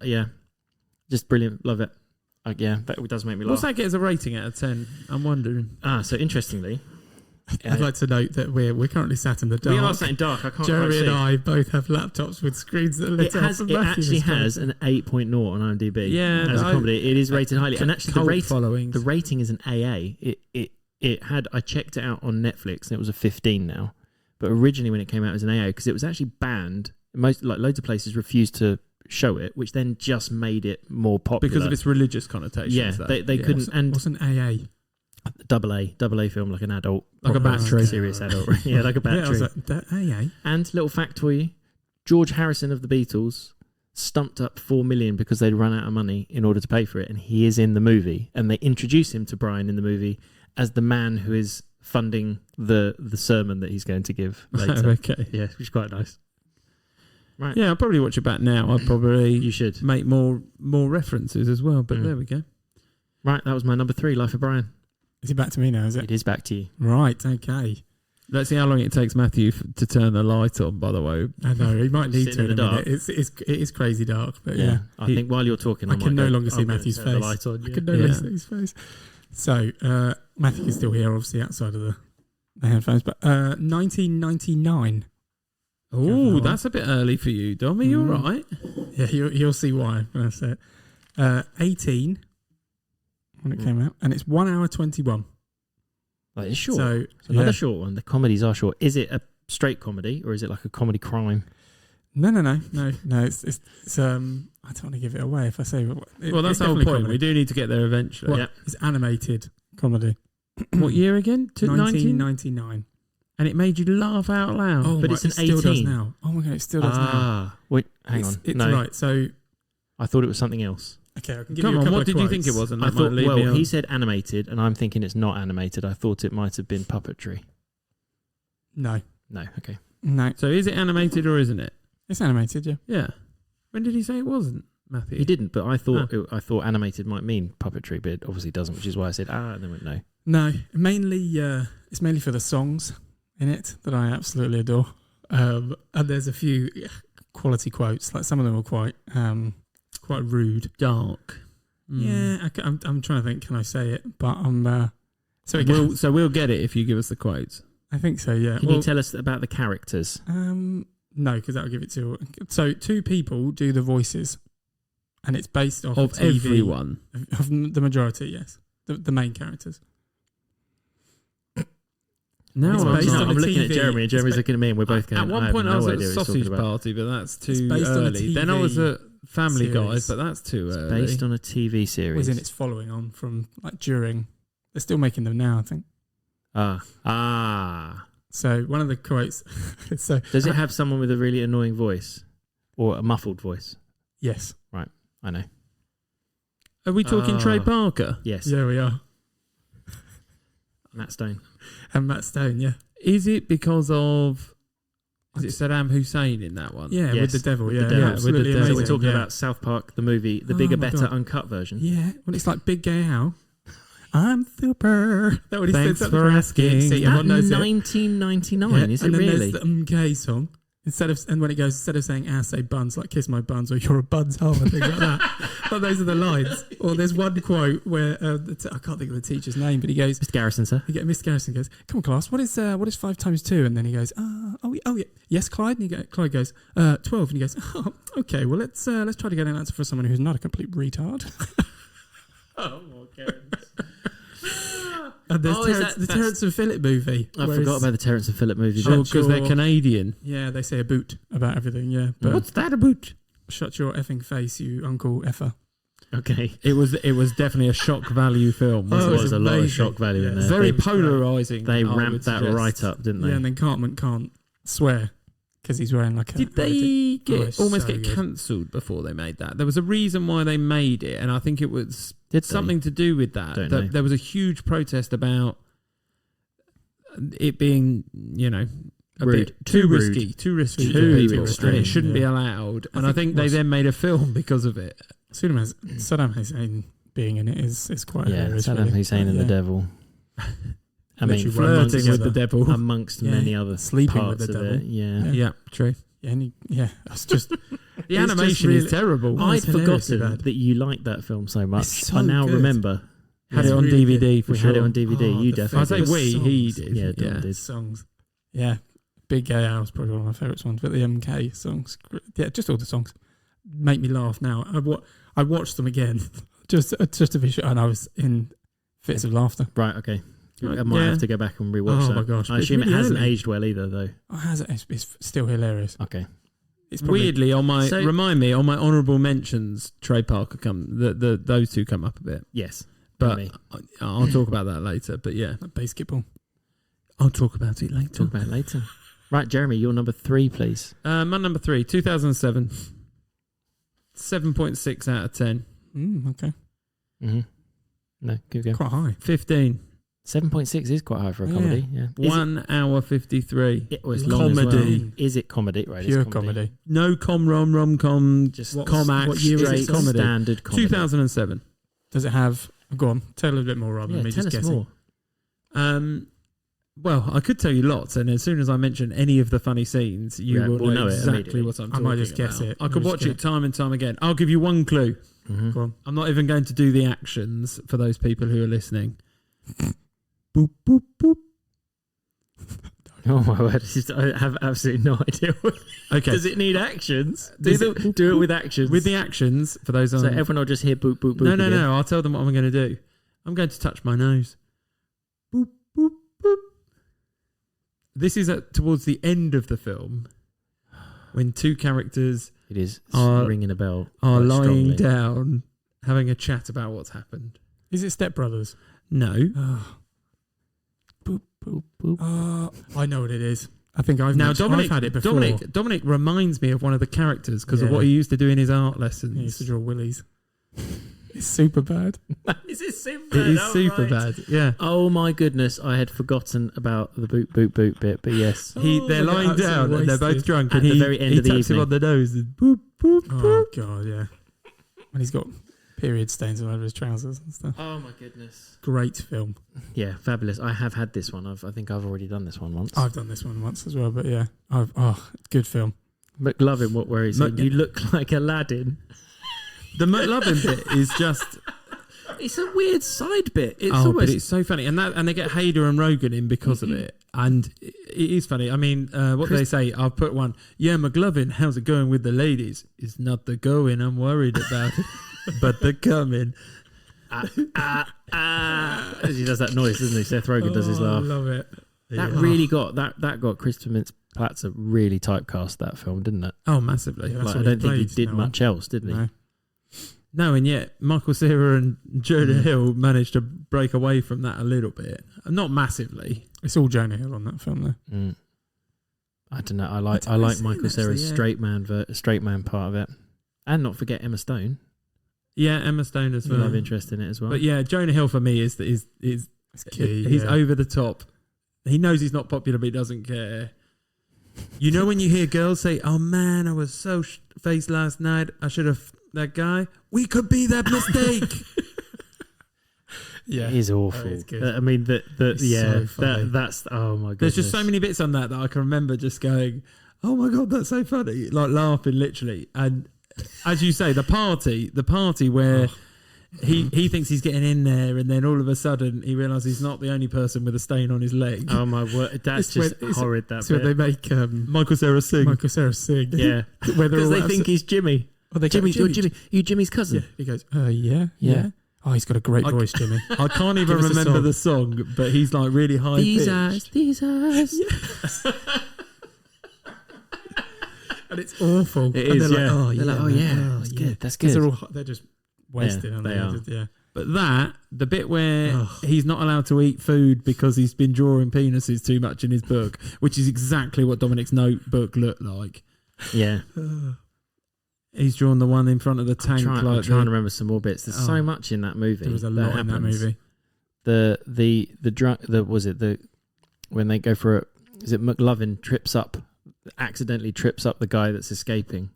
just brilliant. Love it. That does make me laugh. What's that get as a rating out of 10? I'm wondering. So interestingly, I'd like to note that we're currently sat in the dark. we are sat in dark. I can't Jeremy quite see. and I both have laptops with screens that are lit It up. has. and It Matthew actually is trying has an 8.0 on IMDb. Yeah, as a comedy, it is rated highly, and actually Cult followings. the rating is an AA. It had. I checked it out on Netflix, and it was a 15 now. But originally, when it came out, it was an AA because it was actually banned. Loads of places refused to show it, which then just made it more popular Because of its religious connotations. Yeah, though. they couldn't. And What's an AA? double A film, like an adult, Like a proper battery. serious adult. Yeah, like a Yeah, I battery. was like, that AA? And little fact for you, George Harrison of the Beatles stumped up $4 million because they'd run out of money in order to pay for it, and he is in the movie, and they introduce him to Brian in the movie as the man who is funding the sermon that he's going to give later. Okay. Yeah, which is quite nice. Right. Yeah, I'll probably watch it back now. I'd probably You should. make more references as well. But there we go. Right, that was my number 3, Life of Brian. Is it back to me now, is it? It is back to you. Right, okay. Let's see how long it takes Matthew to turn the light on. By the way, I know, he might need Sitting to in the in a minute. dark. It is crazy dark, but yeah. I think while you're talking, I might can no go- longer see I'll go Matthew's turn the face. light on, I yeah. can no longer see his face. So, Matthew is still here, obviously, outside of the headphones, but 1999. oh, that's a bit early for you, Dom. Are you all right? Yeah, you'll see why when I say it. 18 when it came out, and it's 1 hour 21. That is short. So, It's another short one. The comedies are short. Is it a straight comedy or is it like a comedy crime? No. It's I don't want to give it away if I say. Well, that's the whole point. We do need to get there eventually. Well, it's animated comedy. What year again? 1999. And it made you laugh out loud. Oh, But my, it's an it still does 18. now. Oh my god, it still does now. Wait, hang on. It's No, right. So I thought it was something else. okay, I can give Come you a on, couple what of did you think it quotes. was? And I that thought, might lead me on. he said animated, and I'm thinking it's not animated. I thought it might have been puppetry. No, No, okay. no, So is it animated or isn't it? it's animated. Yeah. Yeah. When did he say it wasn't, Matthew? He didn't, but I thought I thought animated might mean puppetry, but it obviously doesn't, which is why I said and then went no. No, mainly it's mainly for the songs in it that I absolutely adore. And there's a few quality quotes. Like some of them were quite rude. Dark. Yeah, I'm trying to think. Can I say it? But I'm. So it goes, We'll get it if you give us the quotes. I think so. Yeah. Can you tell us about the characters? No, because that'll give it to. So 2 people do the voices, and it's based off Of TV, everyone. of the majority. Yes, the main characters. No, It's I'm based not. on I'm a looking at TV. Jeremy, and Jeremy's looking at me, and we're both going. At one I point, have I was no at idea a what he's sausage talking about. party, but that's It's too based on a early. Then I was TV at Family Guys, series. but that's too early. Based on a TV series. Was in it's following on from like during. They're still making them now, I think. So one of the quotes. So Does it have someone with a really annoying voice or a muffled voice? yes. I know. Are we talking Trey Parker? Yes. Yeah, we are. Matt Stone. And Matt Stone. Yeah. Is it because of? Is it Saddam Hussein in that one? Yeah, Yes, with the devil. with Yeah, the devil. yeah, With absolutely the devil. So amazing. we're talking yeah. about South Park, the movie, the bigger, my better, God. uncut version. Yeah, well, it's like Big Gay Al. I'm super. That what he Thanks said. for asking. See, everyone knows it. 1999, is it and then really? there's the MK song. And when it goes, instead of saying "ass, say buns," like "kiss my buns" or "you're a buns hole" and things like that. But those are the lines. Or there's one quote where I can't think of the teacher's name, but he goes, Mr. Garrison, sir. Mr. Garrison goes, "Come on, class. What is 5 times 2?" And then he goes, "Oh yeah, yes, Clyde." And Clyde goes, 12. And he goes, "Oh, okay. Well, let's try to get an answer for someone who's not a complete retard." Oh my goodness. And there's the Terrence and Phillip movie. I forgot about the Terrence and Phillip movie. Oh, because they're Canadian. Yeah, they say a boot about everything. Yeah, but What's that about? shut your effing face, you Uncle Effer. Okay. It was definitely a shock value film. There Oh, was it's a lot of amazing. shock value in there. Very They, polarizing. they I would ramped that suggest. right up, didn't they? Yeah, and then Cartman can't swear because he's wearing like a. Did they it's almost so get good. cancelled before they made that? There was a reason why they made it, and I think it was Did they? something to do with that. Don't know. There was a huge protest about it being, a Rude. bit too Too risky, rude. too risky, Too for people, extreme, and it shouldn't be yeah. allowed. I And I think think they what's- then made a film because of it. Saddam Hussein being in it is quite Yeah, hilarious. Saddam really. Hussein and the Yeah. devil. I Literally mean, flirting amongst, with Flirting with the devil. amongst Yeah, many other sleeping with parts the of devil. it. Yeah. Yeah. Yeah, true. Yeah, that's just The It's just animation really- is terrible. Oh, I'd it's hilariously forgotten bad. that you liked that film so much. It's so I now good. remember. Had it's it on really good. DVD for We sure. had it on DVD. Oh, You the definitely. I say The we, he songs. did. Yeah, Don did. songs. Yeah, Big Gay Owl's probably one of my favourite ones. But the MK songs, yeah, just all the songs make me laugh. Now I watched them again just to be sure, and I was in fits of laughter. Right. Okay. I Yeah. might have to go back and rewatch Oh that. my gosh, I it's assume really it hasn't early. aged well either, though. Oh, has it? It's still hilarious. Okay. It's probably, Weirdly, on my So- remind me on my honourable mentions, Trey Parker those two come up a bit, Yes. but me. I'll talk about that later. But yeah, like basketball. I'll talk about it later. Talk about it later. Right, Jeremy, your number 3, please. My number 3, 2007, 7.6 out of 10, Okay, Mm-hmm. No, keep going. quite high. 15, 7.6 is quite high for a Yeah. comedy. Yeah. Is 1 hour 53. it was long as Comedy. well. Is it comedy? Right. Pure it's comedy. No rom-com, Just com-act, what year was straight it? comedy. standard comedy. 2007. Does it have? Go on, tell a bit more rather Yeah, than me tell just us guessing. more. Well, I could tell you lots, and as soon as I mention any of the funny scenes, you Yeah, will we'll know it exactly immediately. what I'm I talking might just guess about. it. I could I'll watch just it time and time again. I'll give you one clue. Mhm. Go on. I'm not even going to do the actions for those people who are listening. Boop, boop, boop. Oh my word! I have absolutely no idea. Okay. Does it need actions? Does Do it with actions. With the actions, for those on... so everyone will just hear boop boop boop. no, again. I'll tell them what I'm going to do. I'm going to touch my nose. Boop, boop, boop. This is towards the end of the film when two characters It is Are- ringing a bell. are quite lying strongly. down having a chat about what's happened. Is it Step Brothers? No. Oh, Boop boop boop. I know what it is. I think I've had it before. Dominic reminds me of one of the characters because of Yeah. what he used to do in his art He used lessons. to draw willies. It's super bad. Is it super? It is super bad. Yeah. Oh my goodness! I had forgotten about the boop boop boop bit, but yes. They're Oh, they're lying absolutely down and they're both wasted. drunk, At and the very end he of the taps him evening. on the nose and boop boop boop. Oh god, yeah. And he's got period stains all over his trousers and stuff. Oh my goodness! Great film. Yeah, fabulous. I have had this one. I think I've already done this one once. I've done this one once as well, but yeah, good film. McLovin, what worries you? Mc- You look like Aladdin. The McLovin bit is just It's a weird side bit. It's but almost it's so funny, and they get Hader and Rogan in because of it, and it is funny. I mean, what do they say? I'll put one. Yeah, McLovin, how's it going with the ladies? It's not the going I'm worried about, but the coming. He does that noise, doesn't he? Seth Rogen does his I laugh. love it. That really got that got Christopher Mintz-Platzer really typecast that film, didn't it? Oh, massively. Yeah, that's Like, what I don't think he plays did now. much else, didn't he? No. No, and yet Michael Cera and Jonah Hill managed to break away from that a little bit, not massively. It's all Jonah Hill on that film, though. Mm. I don't know. I like I've never Michael seen it, Cera's actually, yeah. straight man part of it, and not forget Emma Stone. Yeah, Emma Stone as I well. have interest in it as well. But yeah, Jonah Hill for me is It's key. he's yeah. over the top. He knows he's not popular, but he doesn't care. You know when you hear girls say, "Oh man, I was so faced last night. I should have that guy." We could be that mistake. Yeah, it is awful. it's good. I mean, so funny. that's oh my god. There's just so many bits on that I can remember just going, oh my God, that's so funny. Like laughing literally. And as you say, the party where he thinks he's getting in there, and then all of a sudden he realises he's not the only person with a stain on his leg. Oh my word, that's just horrid. That so bit. they make Michael Cera sing. Yeah, because they think he's Jimmy. Oh, they Jimmy, go, Jimmy, you Jimmy's cousin. Yeah. He goes, yeah. Oh, he's got a great voice, Jimmy. I can't even Give us a remember song. the song, but he's like really high pitched. These eyes. And it's awful. It and is, they're yeah. Like, They're like, that's good. That's good. They're just wasted. Yeah, aren't they are. Yeah. But the bit where he's not allowed to eat food because he's been drawing penises too much in his book, which is exactly what Dominic's notebook looked like. Yeah. He's drawn the one in front of the tank. I'm trying to remember some more bits. There's so much in that movie. There was a lot in that movie. When they go for it, is it McLovin accidentally trips up the guy that's escaping?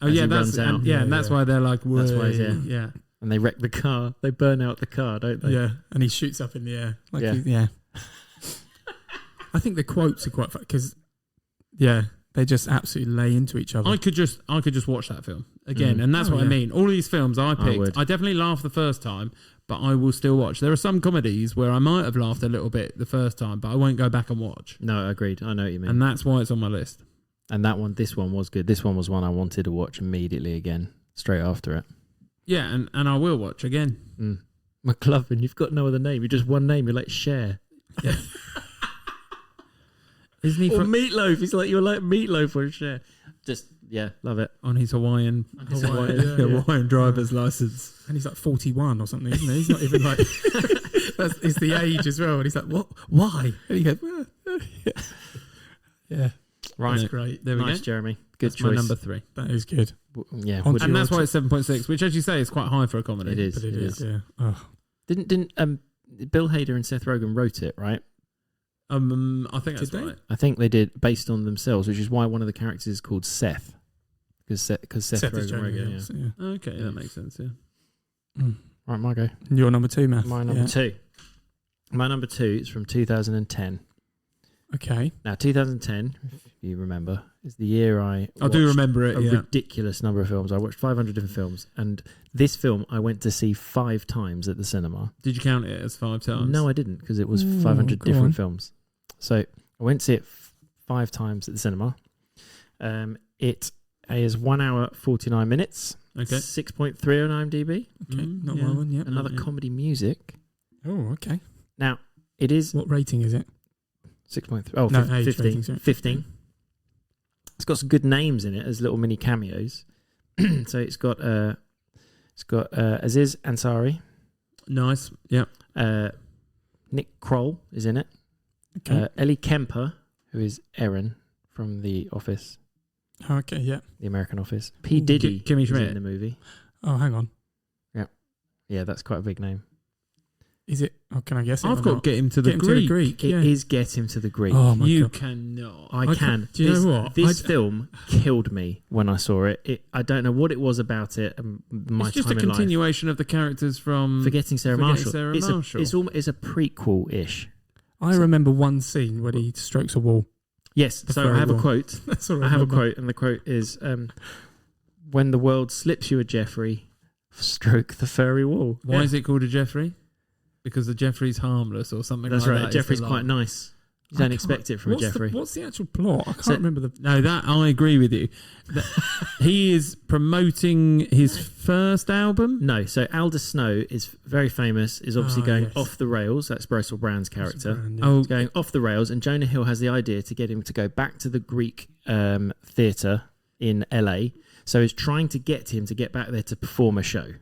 Oh yeah, that's and that's why they're like, that's why, yeah. And they wreck the car. They burn out the car, don't they? Yeah, and he shoots up in the air. Like yeah. I think the quotes are quite fun because, they just absolutely lay into each other. I could just watch that film again, and that's what I mean. All of these films I picked, I definitely laughed the first time, but I will still watch. There are some comedies where I might have laughed a little bit the first time, but I won't go back and watch. No, agreed. I know what you mean. And that's why it's on my list. And this one was good. This one was one I wanted to watch immediately again, straight after it. Yeah, and I will watch again. McLovin, you've got no other name. You're just one name. You're like Cher. Yeah. Isn't he from Meatloaf? He's like, you're like Meatloaf or Cher. Just, love it. On his Hawaiian driver's license. And he's like 41 or something, isn't he? He's not even like... it's the age as well. And he's like, what? Why? And he goes, yeah. Right. That's great. There we go. Nice, Jeremy. Good That's choice. my number 3. That is good. Yeah. And that's why it's 7.6, which, as you say, is quite high for a comedy. It is. But it is, yeah. Oh. Didn't Bill Hader and Seth Rogen wrote it, right? I think that's right. I think they did, based on themselves, which is why one of the characters is called Seth. Because Seth Rogen wrote it, yeah. Okay, that makes sense, yeah. Right, Margot. Your number 2, Matt. My number 2. My number 2 is from 2010. Okay. Now, 2010, if you remember, is the year I do remember it, a ridiculous number of films. I watched 500 different films, and this film I went to see 5 times at the cinema. Did you count it as 5 times? No, I didn't, because it was 500 different films. So I went to see it 5 times at the cinema. It is 1 hour 49 minutes. Okay. 6.3 on IMDb. Okay, not my one yet. Another comedy music. Oh, okay. Now, it is... What rating is it? 6.3. Oh, no, 15. Rating, 15. It's got some good names in it as little mini cameos. So it's got Aziz Ansari. Nice. Yeah. Nick Kroll is in it. Okay. Ellie Kemper, who is Erin from The Office. Okay, yeah. The American Office. P. Diddy Kimmy is Schmidt in the movie. Oh, hang on. Yeah, that's quite a big name. Is it? Oh, can I guess it? I've got Get Him to the Greek. It is Get Him to the Greek. Oh, my You God. cannot. I can. Do you know what? This film killed me when I saw it. I don't know what it was about it. My It's just time a in life. continuation of the characters from Forgetting Sarah Marshall. Sarah Marshall. It's a prequel-ish. I remember one scene where he strokes a wall. Yes, so I have a quote. That's all I have a quote, and the quote is, when the world slips you a Jeffrey, stroke the furry wall. Why is it called a Jeffrey? Because the Jeffrey's harmless or something That's like right. that. Jeffrey's quite nice. You don't expect it from a Jeffrey. What's the actual plot? I can't remember the... No, that I agree with you. He is promoting his first album. No, so Aldous Snow is very famous, is obviously going off the rails. That's Russell Brand's character. He's going off the rails, and Jonah Hill has the idea to get him to go back to the Greek theatre in LA. So he's trying to get him to get back there to perform a show.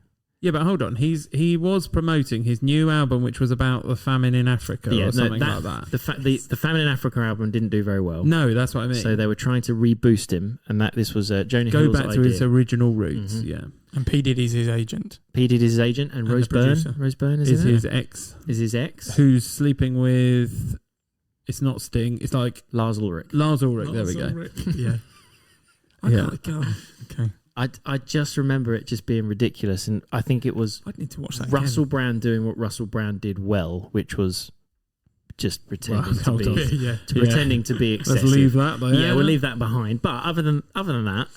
Yeah, but hold on. He was promoting his new album, which was about the famine in Africa or something like that. The Famine in Africa album didn't do very well. No, that's what I mean. So they were trying to reboost him, and this was Jonah Hill's idea. Go back to his original roots, yeah. And P. Diddy's his agent. P. Diddy's his agent, and Rose Byrne. Rose Byrne is his ex. Is his ex. Who's sleeping with... It's not Sting. It's like... Lars Ulrich. Lars Ulrich, there we go. Yeah. Yeah. Okay. I just remember it just being ridiculous, and I think it was I'd need to watch that. Russell Brand doing what Russell Brand did well, which was just pretending pretending to be excessive. Let's leave that there. Yeah, we'll leave that behind. But other than that,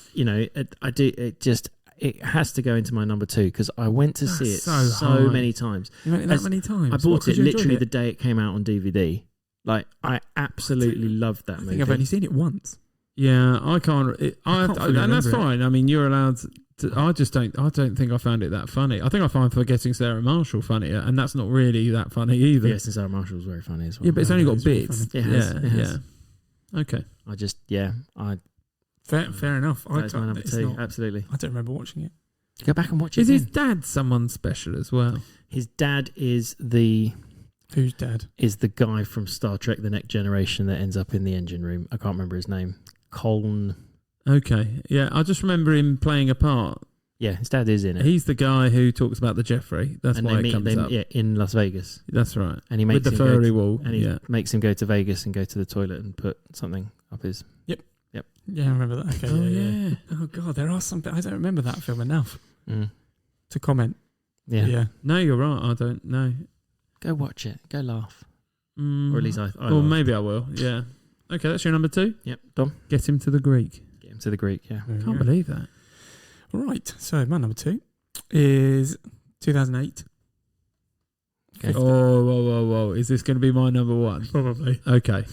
it has to go into my number 2 because I went to see it so many times. You went that many times? I bought it literally the day it came out on DVD. Like, I absolutely loved that movie. I think I've only seen it once. Yeah, I can't. And that's it. fine. I mean, you're allowed to. I just don't. I don't think I found it that funny. I think I find Forgetting Sarah Marshall funnier, and that's not really that funny either. Yes, and Sarah Marshall was very funny as well. Yeah, but it's only got really bits. It has. Okay. Fair enough. That's my number 2. Absolutely. I don't remember watching it. Go back and watch it. Is his dad someone special as well? His dad is the. Whose dad? Is the guy from Star Trek: The Next Generation that ends up in the engine room. I can't remember his name. Colne. Okay. Yeah, I just remember him playing a part. Yeah, his dad is in it. He's the guy who talks about the Jeffrey. That's why it comes up. Yeah, in Las Vegas. That's right. And he makes with the furry wall. And he makes him go to Vegas and go to the toilet and put something up his. Yep. Yeah, I remember that. Okay. Yeah. Oh god, there are some. I don't remember that film enough to comment. Yeah. No, you're right. I don't know. Go watch it. Go laugh. Or at least I Or maybe I will. Yeah. Okay, that's your number 2. Yep. Dom. Get him to the Greek. Get him to the Greek. Yeah. Can't believe that. Right. So my number 2 is 2008. Okay. Oh, whoa. Is this going to be my number 1? Probably. Okay.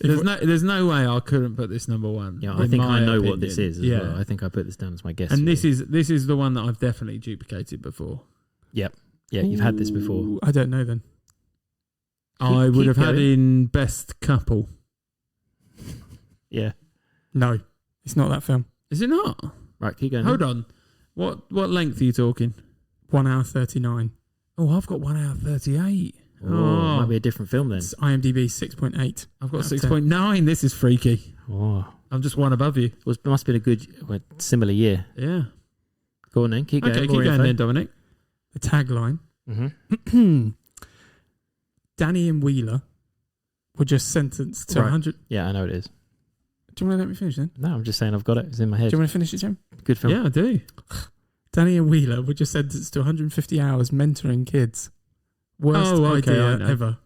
There's no way I couldn't put this number 1. Yeah, I think I know what this is as well. I think I put this down as my guess. And this is the one that I've definitely duplicated before. Yep. Yeah, you've had this before. I don't know then. I would have had in Best Couple. Yeah. No, it's not that film. Is it not? Right, keep going. Hold on. What length are you talking? 1 hour 39. Oh, I've got 1 hour 38. Oh, might be a different film then. It's IMDb 6.8. I've got 6.9. This is freaky. Oh. I'm just one above you. It must have been a good, similar year. Yeah. Go on then, keep going. Okay, keep going then, Dominic. The tagline. Mm-hmm. Danny and Wheeler were just sentenced to 100. Yeah, I know it is. Do you want to let me finish then? No, I'm just saying I've got it. It's in my head. Do you want to finish it, Jim? Good film. Yeah, I do. Danny and Wheeler were just sentenced to 150 hours mentoring kids. Worst idea ever.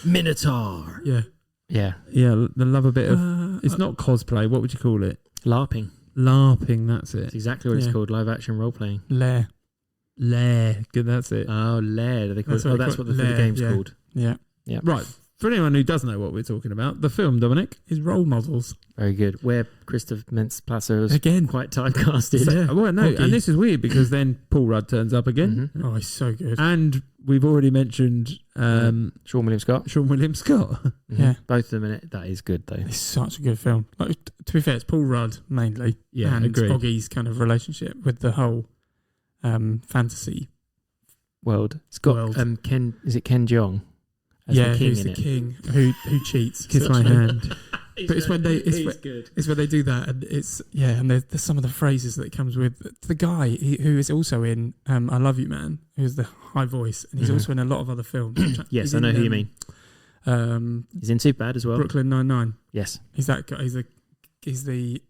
Minotaur. Yeah. Yeah. Yeah, they love a bit of... it's not cosplay. What would you call it? LARPing. LARPing, that's it. That's exactly what it's called. Live action role playing. Lair. Good, that's it. Oh, Lair. They call That's that's what the Lair, game's called. Yeah. Yeah. Right. For anyone who doesn't know what we're talking about, the film, Dominic, His role models. Very good. Where Christoph Mintz-Plasse was Again. quite typecasted. Well, no, and this is weird because then Paul Rudd turns up again. Mm-hmm. Oh, he's so good. And we've already mentioned Sean William Scott. Sean William Scott. Mm-hmm. Yeah. Both of them in it. That is good, though. It's such a good film. Like, to be fair, it's Paul Rudd mainly. Yeah, and agreed. Oggy's kind of relationship with the whole fantasy world. It's got world. Ken. Is it Ken Jeong? Who's the king who cheats? Kiss my hand. But it's when they it's when they do that, and it's and there's some of the phrases that it comes with. The guy who is also in I Love You Man, who's the high voice, and he's also in a lot of other films. Yes, I know who you mean. He's in Superbad as well. Brooklyn Nine-Nine. Yes, he's that guy. He's the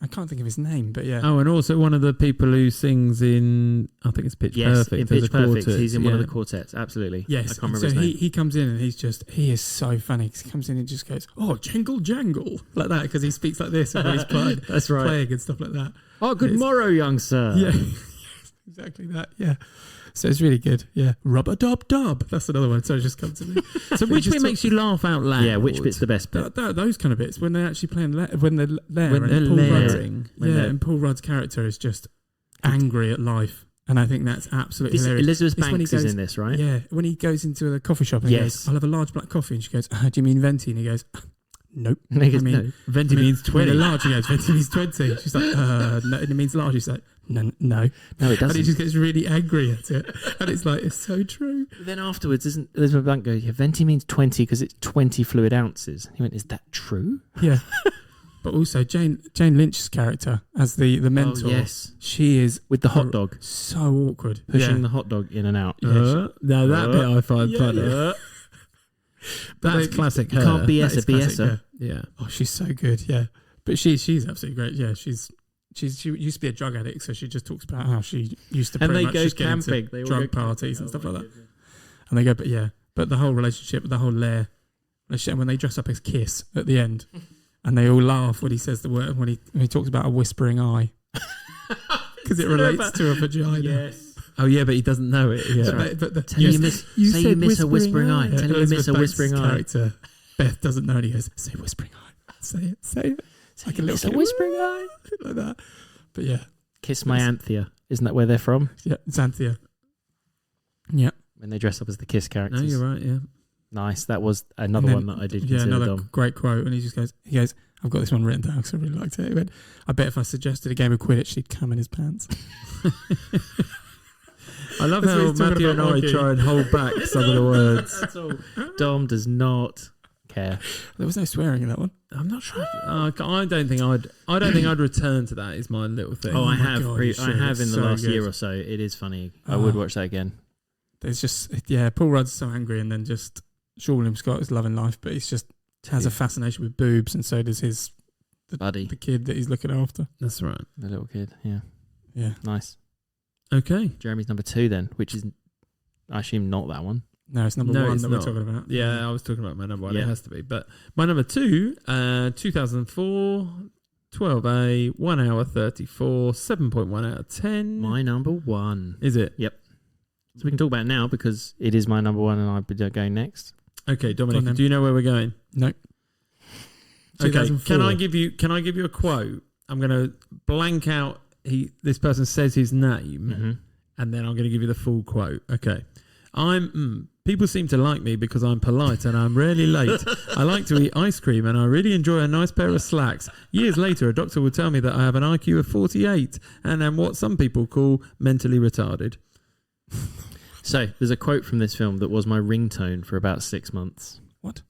I can't think of his name, but yeah. Oh, and also one of the people who sings in, I think it's Pitch Perfect. In Pitch Perfect, quartet. he's in one of the quartets. Absolutely. Yes. I can't remember so his name. he comes in and he is so funny because he comes in and just goes, "Oh, jangle jangle," like that, because he speaks like this when he's playing. That's right. Playing and stuff like that. Oh, good morrow, young sir. Yeah. Exactly that. Yeah. So it's really good. Yeah. Rubber dub dub. That's another one. So it just comes to me. So which bit makes you laugh out loud? Yeah, which bit's the best bit? Those kind of bits when they're actually playing when they're there. When they're layering. And Paul Rudd's character is just angry at life. And I think that's absolutely hilarious. Elizabeth Banks is in this, right? Yeah. When he goes into the coffee shop and he goes, "I'll have a large black coffee," and she goes, "Do you mean venti?" And he goes, "Nope." I mean, venti means 20. Large, he goes, "Venti means 20." She's like, "No," and it means large. He's like, No, it doesn't. And he just gets really angry at it, and it's like, it's so true. But then afterwards, isn't Elizabeth Banks go, "Yeah, venti means 20 because it's 20 fluid ounces." He went, "Is that true?" Yeah. But also Jane Lynch's character as the mentor. Oh, yes. She is with the hot dog, so awkward, pushing the hot dog in and out. Yeah, now that bit I find funny. That's classic. You can't BS a BSer. Yeah. Oh, she's so good. Yeah. But she's absolutely great. Yeah, she used to be a drug addict, so she just talks about how she used to pretty much just get into drug parties and stuff like that. And they go, but the whole relationship, the whole lair, when they dress up as Kiss at the end, and they all laugh when he says the word when he talks about a whispering eye, because it relates to a vagina. Yes. Oh yeah, but he doesn't know it. Yeah. You miss a whispering eye. Yeah, Tell you miss a whispering eye. Character Beth doesn't know, and he goes, "Say whispering eye. Say it. It's like a little whispering eye, like that." But yeah, Kiss My Anthea. Isn't that where they're from? Yeah, Xanthia. Yeah. When they dress up as the Kiss characters. No, you're right. Yeah. Nice. That was another one that I did consider. Yeah, another Dom. great quote. And he goes, "I've got this one written down because I really liked it." He went, "I bet if I suggested a game of Quidditch, he'd come in his pants." I love how Matthew and I try and hold back some of the words. That's all. Dom does not care. There was no swearing in that one. I'm not sure. I don't think I'd return to that. Is my little thing. Oh, I have. God, I have in the so last good. year or so. It is funny. I would watch that again. There's just Paul Rudd's so angry, and then just Sean William Scott is loving life, but he's just has a fascination with boobs, and so does his buddy, the kid that he's looking after. That's right. The little kid. Yeah. Yeah. Nice. Okay. Jeremy's number 2 then, which is, I assume, not that one. No, it's number 1 that we're talking about. Yeah, I was talking about my number 1. It has to be. But my number 2, 2004, 12A, 1 hour 34, 7.1 out of 10. My number 1. Is it? Yep. So we can talk about it now because it is my number 1 and I'll be going next. Okay, Dominic, do you know where we're going? No. Okay, can I give you a quote? I'm going to blank out this person says his name, and then I'm going to give you the full quote. Okay. People seem to like me because I'm polite and I'm rarely late. I like to eat ice cream and I really enjoy a nice pair of slacks. Years later, a doctor would tell me that I have an IQ of 48 and am what some people call mentally retarded. So there's a quote from this film that was my ringtone for about 6 months. What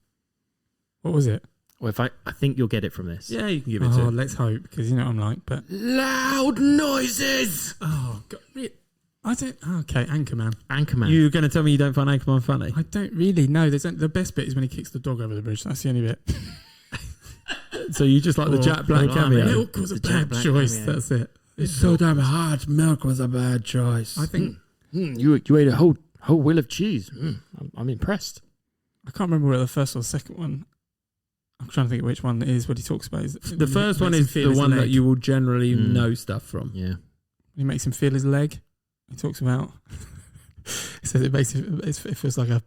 was it? Well, I think you'll get it from this. Yeah, you can give it to Oh, let's hope, because you know what I'm like. But loud noises. Oh, God. I don't. Okay, Anchorman. You're going to tell me you don't find Anchorman funny? I don't really know. The best bit is when he kicks the dog over the bridge. That's the only bit. So you just like the Jack Black cameo? Milk was a bad choice. Cameo. That's it. It's so damn hard. Milk was a bad choice. I think you ate a whole wheel of cheese. I'm impressed. I can't remember whether the first or the second one. I'm trying to think of which one it is. What he talks about is the first one is the one that you will generally know stuff from. Yeah, he makes him feel his leg. He talks about. He says it feels like a.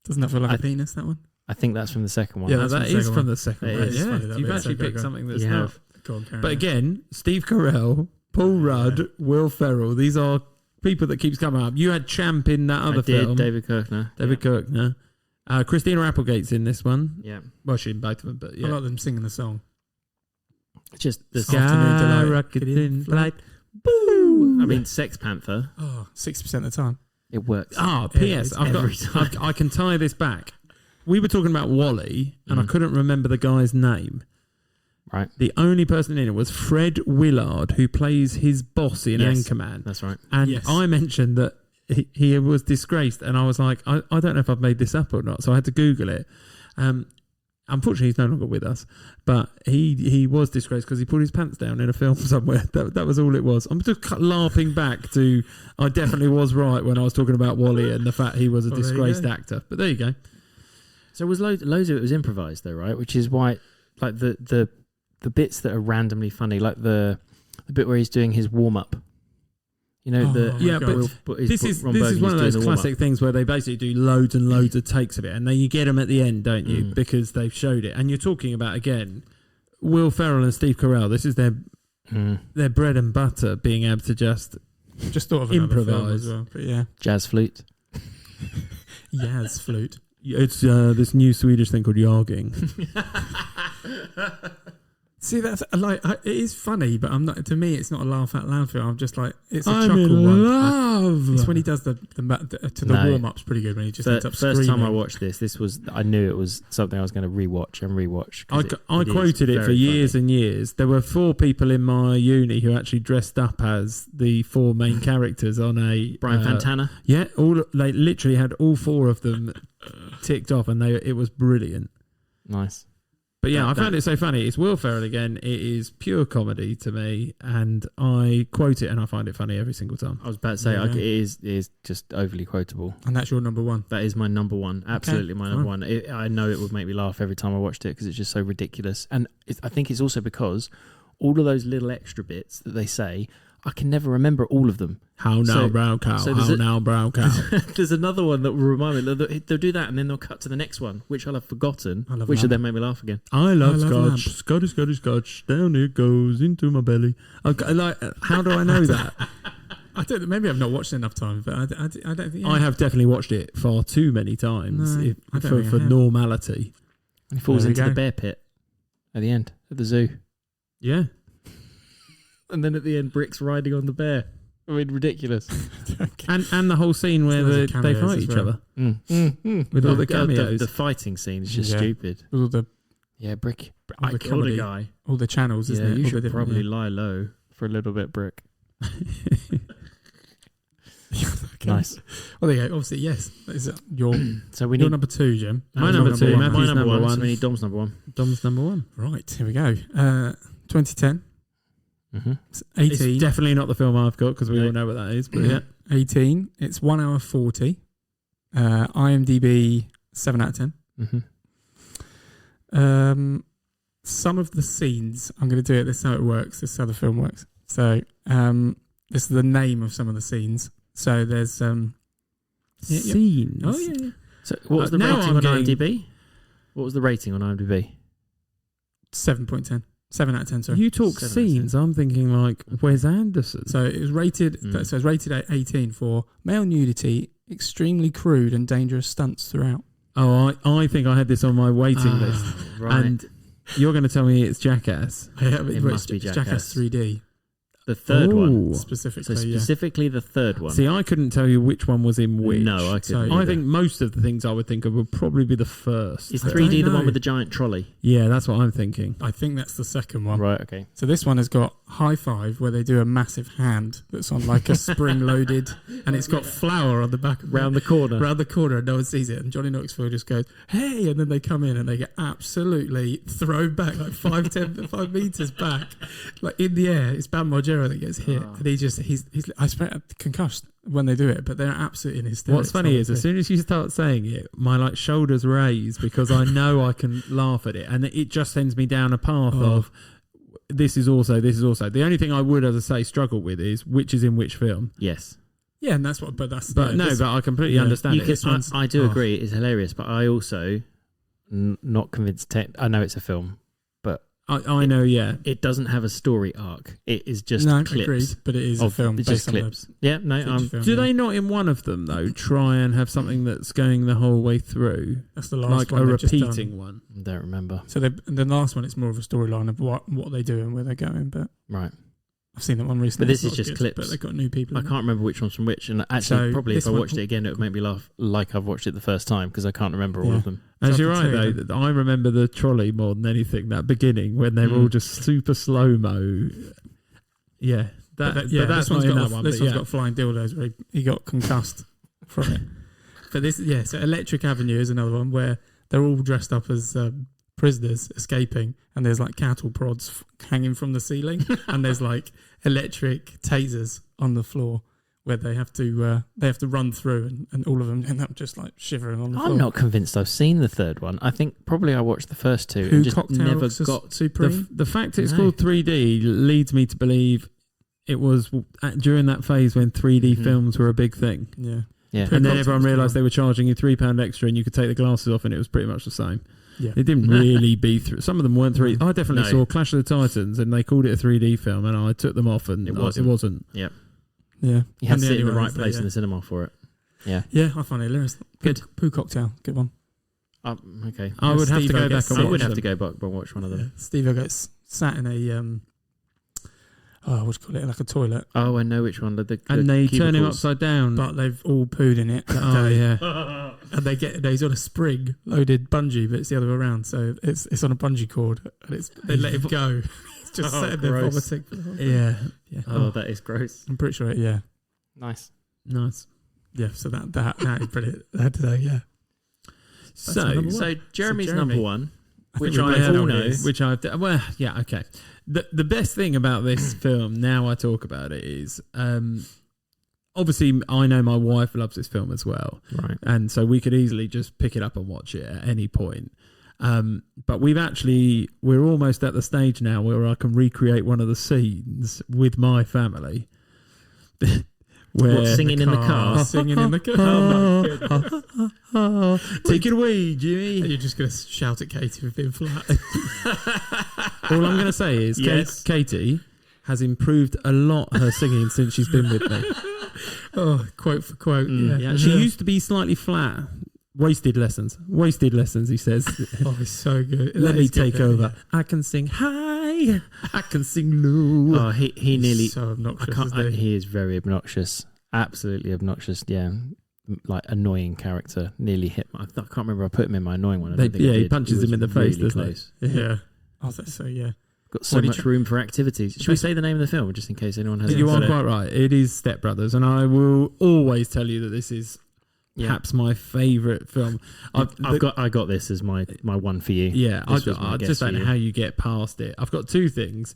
Doesn't that feel like a penis? That one. I think that's from the second one. Yeah, that is from the second one. Yeah, you've actually picked something that's not. But on. Again, Steve Carell, Paul Rudd, Will Ferrell. These are people that keeps coming up. You had Champ in that other film. David Kirkner. Christina Applegate's in this one. Yeah. Well, she's in both of them, but yeah. I like them singing the song. Just the Afternoon Delight. Boo! I mean, Sex Panther. 60% of the time. It works. P.S. I can tie this back. We were talking about Wall-E, and I couldn't remember the guy's name. Right. The only person in it was Fred Willard, who plays his boss in Anchorman. That's right. And I mentioned that he was disgraced, and I was like, I don't know if I've made this up or not, so I had to Google it. Unfortunately, he's no longer with us, but he was disgraced because he pulled his pants down in a film somewhere. That was all it was. I'm just larping back to I definitely was right when I was talking about Wall-E and the fact he was a disgraced actor. But there you go. So it was loads of it was improvised though, right? Which is why, like the bits that are randomly funny, like the bit where he's doing his warm up. You know, this is one of those classic things where they basically do loads and loads of takes of it, and then you get them at the end, don't you? Because they've showed it. And you're talking about, again, Will Ferrell and Steve Carell. This is their bread and butter, being able to just thought of improvise as well. But yeah, jazz flute. Jazz flute. It's this new Swedish thing called yarging. See, that's like it is funny, but I'm not. To me, it's not a laugh out loud film. I'm just like it's a chuckle one. Love. It's when he does the warm up's pretty good when he just ends up screaming. First time I watched this was I knew it was something I was going to rewatch and rewatch. I quoted it for years and years. There were 4 people in my uni who actually dressed up as the 4 main characters on a Brian Fantana. Yeah, they literally had all 4 of them ticked off, and it was brilliant. Nice. But yeah, I found it so funny. It's Will Ferrell again. It is pure comedy to me, and I quote it and I find it funny every single time. I was about to say, it is just overly quotable. And that's your number one. That is my number one. Absolutely my number one. I know it would make me laugh every time I watched it because it's just so ridiculous. And I think it's also because all of those little extra bits that they say, I can never remember all of them. How now, brown cow? How now, brown cow? There's another one that will remind me. They'll do that and then they'll cut to the next one, which I'll have forgotten, which will then make me laugh again. I love Scotch. Scottish, Scottish, Scotch. Down it goes into my belly. How do I know that? I don't. Maybe I've not watched it enough times, but I don't think. Yeah. I have definitely watched it far too many times for normality. And he falls into the bear pit at the end at the zoo. Yeah. And then at the end, Brick's riding on the bear. I mean, ridiculous. and the whole scene where they fight each other. With all the cameos. The fighting scene is just stupid. All the Brick. I killed a guy. All the channels, isn't it? You should probably lie low for a little bit, Brick. Nice. Well, there you go. Obviously, yes. Is your your number two, Jim? My number two. Matthew's number one. So we need Dom's number one. Dom's number one. Right. Here we go. 2010. Mm-hmm. It's 18. It's definitely not the film I've got because we all know what that is. But yeah, 18. It's 1 hour 40. IMDb 7 out of 10. Mm-hmm. Some of the scenes, I'm going to do it. This is how it works. This is how the film works. So this is the name of some of the scenes. So there's scenes. Oh yeah. So what was the rating on IMDb? What was the rating on IMDb? 7.10. 7 out of 10, sorry. You talk scenes, I'm thinking like Wes Anderson. So it was rated so it's rated at 18 for male nudity, extremely crude and dangerous stunts throughout. Oh, I think I had this on my waiting list. Right. And you're going to tell me it's Jackass. It must be Jackass 3D. The third one. Specifically, So specifically the third one. See, I couldn't tell you which one was in which. No, I couldn't. I think most of the things I would think of would probably be the first. Is 3D the one with the giant trolley? Yeah, that's what I'm thinking. I think that's the second one. Right, okay. So this one has got High Five, where they do a massive hand that's on like a spring-loaded, and it's got flour on the back of round the corner. Round the corner, and no one sees it. And Johnny Knoxville just goes, "Hey!" And then they come in and they get absolutely thrown back, like 5 meters back, like in the air. It's Bam Margera that gets hit. And he's I expect concussed when they do it, but they're absolutely in hysterics. What's funny is as soon as you start saying it, my shoulders raise because I know I can laugh at it, and it just sends me down a path of this is also. The only thing I would, as I say, struggle with is which is in which film. Yes. Yeah, and that's what. But I completely understand it. I do agree. It's hilarious, but I also not convinced. I know it's a film. I know, yeah. It doesn't have a story arc. It is just clips. Agreed, but it is a film. It's just clips. Yeah, no. Do they not in one of them though try and have something that's going the whole way through? That's the last one. Like a repeating one. I don't remember. So the last one, it's more of a storyline of what they do and where they're going. But right. I've seen that one recently. But this is just clips. But they've got new people. I can't remember which one's from which. And actually, probably if I watched it again, it would make me laugh like I've watched it the first time because I can't remember all of them. As you're right, though, I remember the trolley more than anything, that beginning when they were all just super slow-mo. Yeah. But that's not in that one. This one's got flying dildos where he got concussed from it. But so Electric Avenue is another one where they're all dressed up as prisoners escaping, and there's like cattle prods hanging from the ceiling, and there's like electric tasers on the floor where they have to run through, and all of them end up just like shivering on the floor. I'm not convinced I've seen the third one. I think probably I watched the first two and just never got Supreme. The fact it's called 3D leads me to believe it was during that phase when 3D films were a big thing. Yeah. And then everyone realised they were charging you £3 extra, and you could take the glasses off, and it was pretty much the same. Yeah. It didn't really be through. Some of them weren't 3D. I definitely saw Clash of the Titans, and they called it a 3D film, and I took them off, and it wasn't. Yep. Yeah. You had to sit in the right place in the cinema for it. Yeah. Yeah, I find it hilarious. Good. Poo Cocktail. Good one. Okay. I would have to go back and watch I would have to go back and watch one of them. Yeah. Steve gets sat in a what do you call it? Like a toilet. Oh, I know which one. And they turn him upside down. But they've all pooed in it that day. Yeah. And he's on a spring loaded bungee, but it's the other way around. So it's on a bungee cord, and they let him go. It's just sitting there vomiting. Yeah. Oh, that is gross. I'm pretty sure. Yeah. Nice. Yeah. So that is brilliant. Today, yeah. So Jeremy's number one Which we I both all what it know. is. Which I've well, yeah, okay. The best thing about this film, now I talk about it, is obviously I know my wife loves this film as well, Right. and so we could easily just pick it up and watch it at any point. But we're almost at the stage now where I can recreate one of the scenes with my family. What, singing in the car? Singing in the car. Oh, my goodness. Take it away, Are Jimmy. you just going to shout at Katie for being flat? All I'm going to say is Yes. Katie has improved a lot her singing since she's been with me. Oh, quote for quote. Yeah, she used to be slightly flat. Wasted lessons, he says. Oh, it's so good. Let That me is good, take though, over. I can sing high, I can sing low. Oh, he nearly. So obnoxious. He is very obnoxious. Absolutely obnoxious. Yeah. Like annoying character. Nearly hit. I can't remember. I put him in my annoying one. I don't think I he did. punches It him in was the face, really doesn't close. Yeah. Oh, that's so, yeah. Got so What did much room for activities. Should we say the name of the film just in case anyone hasn't? You are said it? quite right. It is Step Brothers, and I will always tell you that this is perhaps my favourite film. I got this as my one for you. Yeah, This was my I guess just for don't know you. how you get past it. I've got two things.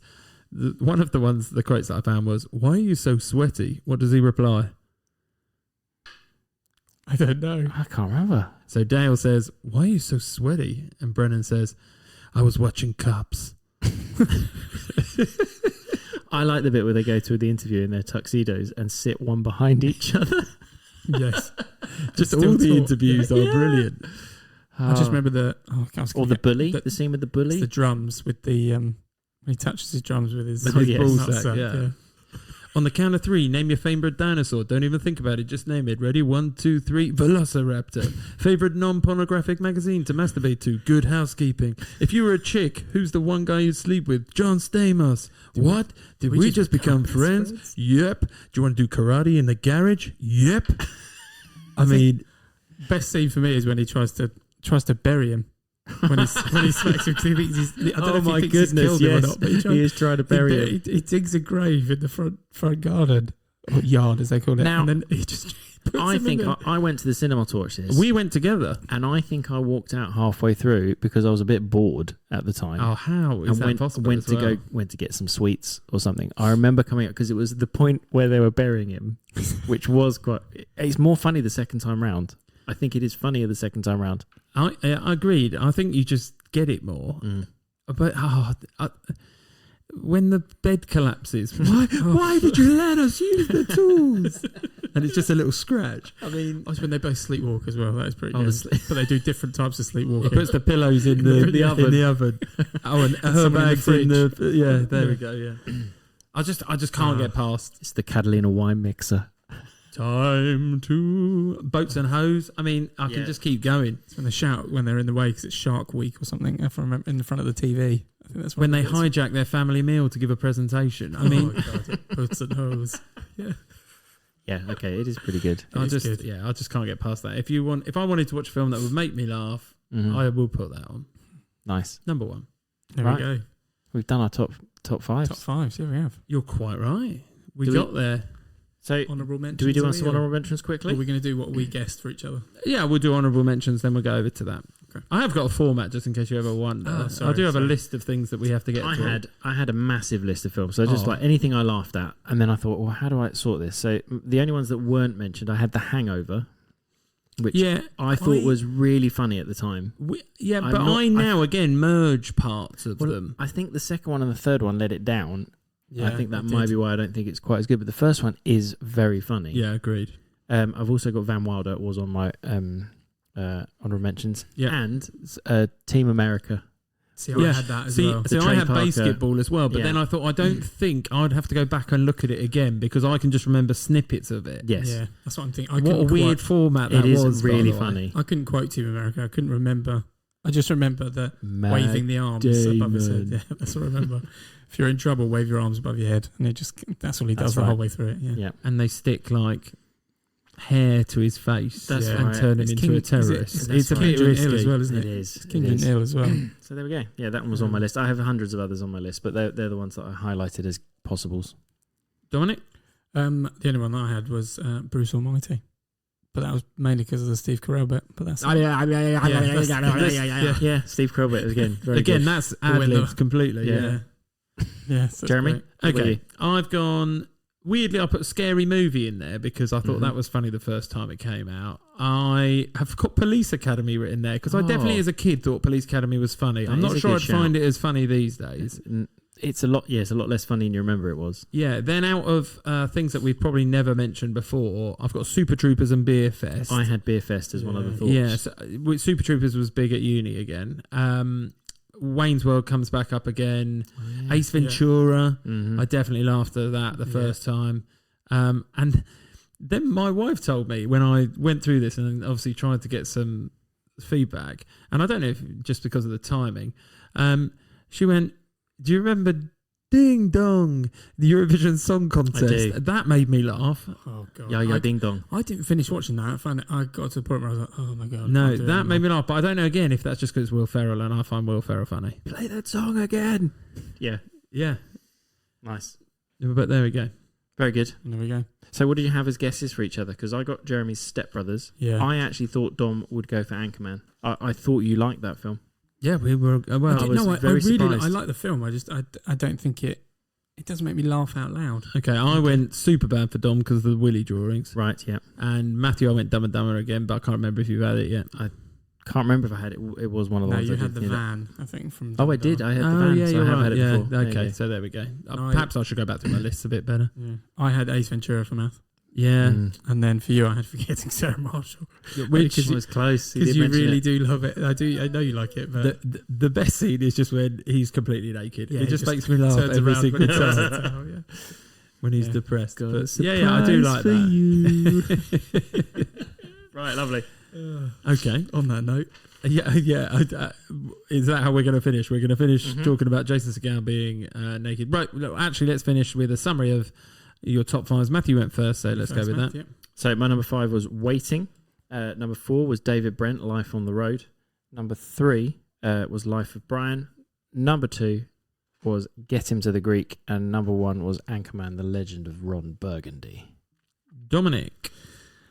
One of the quotes that I found was, "Why are you so sweaty?" What does he reply? I don't know. I can't remember. So Dale says, "Why are you so sweaty?" And Brennan says, "I was watching Cops." I like the bit where they go to the interview in their tuxedos and sit one behind each other. Yes. Just Still all the talk. interviews are brilliant. I just remember Or the bully. The scene with the bully. the drums with the when he touches his drums with his, With his his ball nutsack, sack, yeah. On the count of three, name your favourite dinosaur. Don't even think about it. Just name it. Ready? 1, 2, 3. Velociraptor. Favourite non-pornographic magazine to masturbate to? Good Housekeeping. If you were a chick, who's the one guy you'd sleep with? John Stamos. What? Did we just become friends? Yep. Do you want to do karate in the garage? Yep. I mean, Best scene for me is when he tries to bury him. When he smacks him, 'cause he thinks I don't know if he thinks he's killed him or not, but he is trying to bury him. he digs a grave in the front garden, or yard as they call it, Now, and then he just puts I him think in there. I went to the cinema to watch this. we went together. And I think I walked out halfway through because I was a bit bored at the time. Oh, how is and that possible? went as well? to get some sweets or something. I remember coming up because it was the point where they were burying him, which was quite. It's more funny the second time round. I think it is funnier the second time round. I agreed. I think you just get it more. But when the bed collapses, why did you let us use the tools? And it's just a little scratch. I mean, That's when they both sleepwalk as well. That is pretty good. Obviously. But they do different types of he sleepwalking. puts the pillows in the oven. in the oven. Oh, and her someone in the bags in the fridge. yeah. There Yeah. we go. Yeah. I just can't get past. It's the Catalina wine mixer. Time to boats and hose. I mean, I can Yeah. just keep going. It's when they shout when they're in the way because it's Shark Week or something. If I remember, in the front of the TV. I think that's When they it is. hijack their family meal to give a presentation. I mean, oh, God, boats and hose. Yeah. Yeah, okay, it is pretty good. It is good. I just can't get past that. If I wanted to watch a film that would make me laugh, Mhm. I will put that on. Nice. Number one. There Right. we go. We've done our top five. Top fives. Yeah, we have. You're quite right. We Do got there. So, Honourable mentions. do we do are some or honourable mentions are quickly? we going to do what we guessed for each other? Yeah, we'll do honourable mentions, then we'll go over to that. Okay. I have got a format just in case you ever wonder. Oh, I sorry, do have a sorry. list of things that we have to get through. I had a massive list of films. So just Oh. like anything I laughed at. And then I thought, well, how do I sort this? So the only ones that weren't mentioned, I had The Hangover, which Yeah, I thought was really funny at the time. yeah, I'm but not- I now again merge parts of Well, them. I think the second one and the third one let it down. Yeah, I think that it might did. be why I don't think it's quite as good. But the first one is very funny. Yeah, agreed. I've also got Van Wilder. It was on my honorable mentions. Yeah. And Team America. See, I Yeah. had that as See, well. so I Trey have Parker. basketball as well, but Yeah. then I thought I don't think I'd have to go back and look at it again because I can just remember snippets of it. Yes. Yeah, that's what I'm thinking. What a weird format It that is was. by really the way. funny. I couldn't quote Team America. I couldn't remember. I just remember the waving the arms above his head. Damon. Yeah, that's what I remember. If you're in trouble, wave your arms above your head, and that's all he does That's the whole right. way through it. Yeah. Yeah. And they stick like hair to his face That's and right. turn him It's into King- a is it- terrorist. is It's a King bit Jong-il risky as well, isn't It it? is. King It is. Jong-il as well. So there we go. Yeah, that one was on my list. I have hundreds of others on my list, but they're the ones that I highlighted as possibles. Dominic? The only one that I had was Bruce Almighty. but that was mainly because of the Steve Carell bit. But that's Yeah, Steve Carell bit again. Very Again, good. that's ad-libs completely. Yeah. yeah. So Jeremy? Okay, I've gone. Weirdly, I put Scary Movie in there because I thought Mhm. that was funny the first time it came out. I have got Police Academy written there because I definitely, as a kid, thought Police Academy was funny. That I'm is not a sure good I'd shout. find it as funny these days. It's a lot. Yeah, it's a lot less funny than you remember it was. Yeah, then out of things that we've probably never mentioned before, I've got Super Troopers and Beer Fest. I had Beer Fest as one of the thoughts. Yeah, so, Super Troopers was big at uni again. Wayne's World comes back up again. Ace Ventura. Mhm. I definitely laughed at that the first time. And then my wife told me when I went through this and obviously tried to get some feedback, and I don't know if just because of the timing, she went, "Do you remember Ding Dong, the Eurovision Song Contest?" do. That made me laugh. Oh god. Yeah, Ding Dong. I didn't finish watching that. I got to the point where I was like, oh my god. I No, can't do it that made anymore. me laugh, but I don't know again if that's just because it's Will Ferrell and I find Will Ferrell funny. Play that song again. Yeah, Yeah, nice. but there we go. Very good. There we go. So what did you have as guesses for each other? Because I got Jeremy's Step Brothers. Yeah. I actually thought Dom would go for Anchorman. I thought you liked that film. Yeah, we were. Well, I was I very really surprised. I like the film. I don't think it doesn't make me laugh out loud. okay, I went Superbad for Dom because of the Willy drawings. Right, yeah. And Matthew, I went Dumb and Dumber again, but I can't remember if you've had it yet. Can't remember if I had it. It was one of the No, ones you I had did, the van, I think, from... Oh, I did. I had the Oh, van, yeah, so I you're have right. had it Yeah, before. There you okay, go. so there we go. No, Perhaps I should go back through my list a bit better. Yeah. I had Ace Ventura for math. Yeah. And then for you, I had Forgetting Sarah Marshall. Which was close. Because you really do love it. I know you like it, but... the best scene is just when he's completely naked. Yeah, It he just just makes me laugh turns every around single when he time. turns it out, yeah. When he's Yeah. depressed. Got But a yeah, I do like surprise that. for Right, lovely. Okay. On that note, Yeah. Is that how we're going to finish? We're going to finish Mhm. talking about Jason Segel being naked. Right. Look, actually, let's finish with a summary of your top fives. Matthew went first, so let's go with that. Yeah. So my number 5 was Waiting. Number 4 was David Brent, Life on the Road. Number 3 was Life of Brian. Number 2 was Get Him to the Greek. And number 1 was Anchorman, The Legend of Ron Burgundy. Dominic.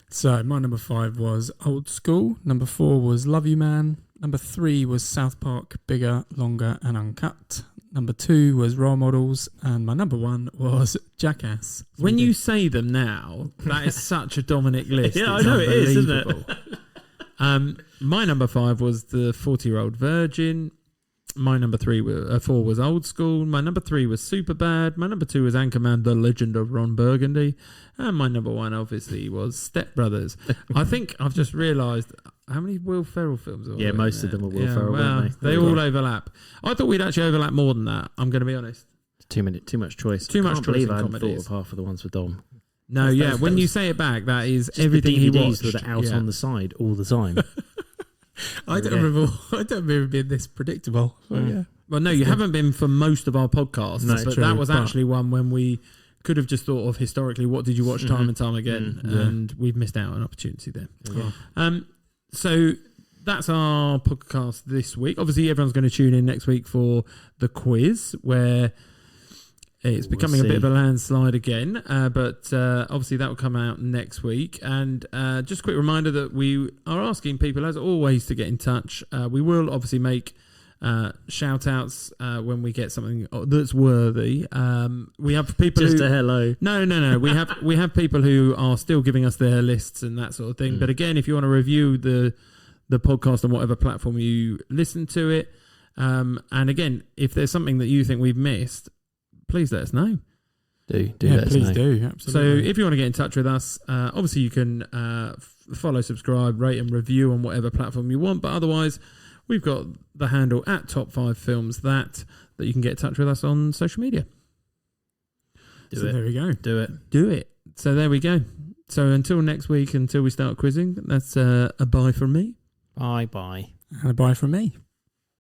So my number 5 was Old School. Number 4 was Love You Man. Number 3 was South Park, Bigger, Longer and Uncut. Number 2 was Role Models. And my number 1 was Jackass. So When we you did- say them now, that is such a Dominic list. Yeah, It's I know it is, isn't it? unbelievable. My number 5 was The 40-Year-Old Virgin. My number 4 was Old School. My number 3 was Superbad. My number 2 was Anchorman, The Legend of Ron Burgundy. And my number 1, obviously, was Step Brothers. I think I've just realised how many Will Ferrell films are Yeah, there in most of there? them are Will Ferrell, well, weren't they? They all overlap. I thought we'd actually overlap more than that. I'm going to be honest. Too much choice. Too much Can't choice believe in I hadn't thought comedies. of half of the ones with Dom. No, That's- yeah. that When you was- say it back, that is Just everything the he DVDs watched. that are out Yeah. on the side all the time. I don't Yeah. remember being this predictable. So, Mm. yeah. Well, no, you haven't been for most of our podcasts, No, but true, that was but- actually one when we could have just thought of historically what did you watch time and time again, Yeah. and we've missed out on an opportunity there. Yeah. So that's our podcast this week. Obviously, everyone's going to tune in next week for the quiz, where it's We'll becoming a bit see. of a landslide again. But obviously, that will come out next week. And just a quick reminder that we are asking people, as always, to get in touch. We will obviously make shout outs when we get something that's worthy. We have people Just who, a hello. no. We have people who are still giving us their lists and that sort of thing. But again, if you want to review the podcast on whatever platform you listen to it, and again, if there's something that you think we've missed, please let us know. Do Yeah, let us please know. do. So Absolutely. if you want to get in touch with us, obviously you can follow, subscribe, rate and review on whatever platform you want. But otherwise, we've got the handle at Top 5 Films that you can get in touch with us on social media. Do So it. there we go. Do it. Do it. So there we go. So until next week, until we start quizzing, that's a bye from me. Bye. And a bye from me.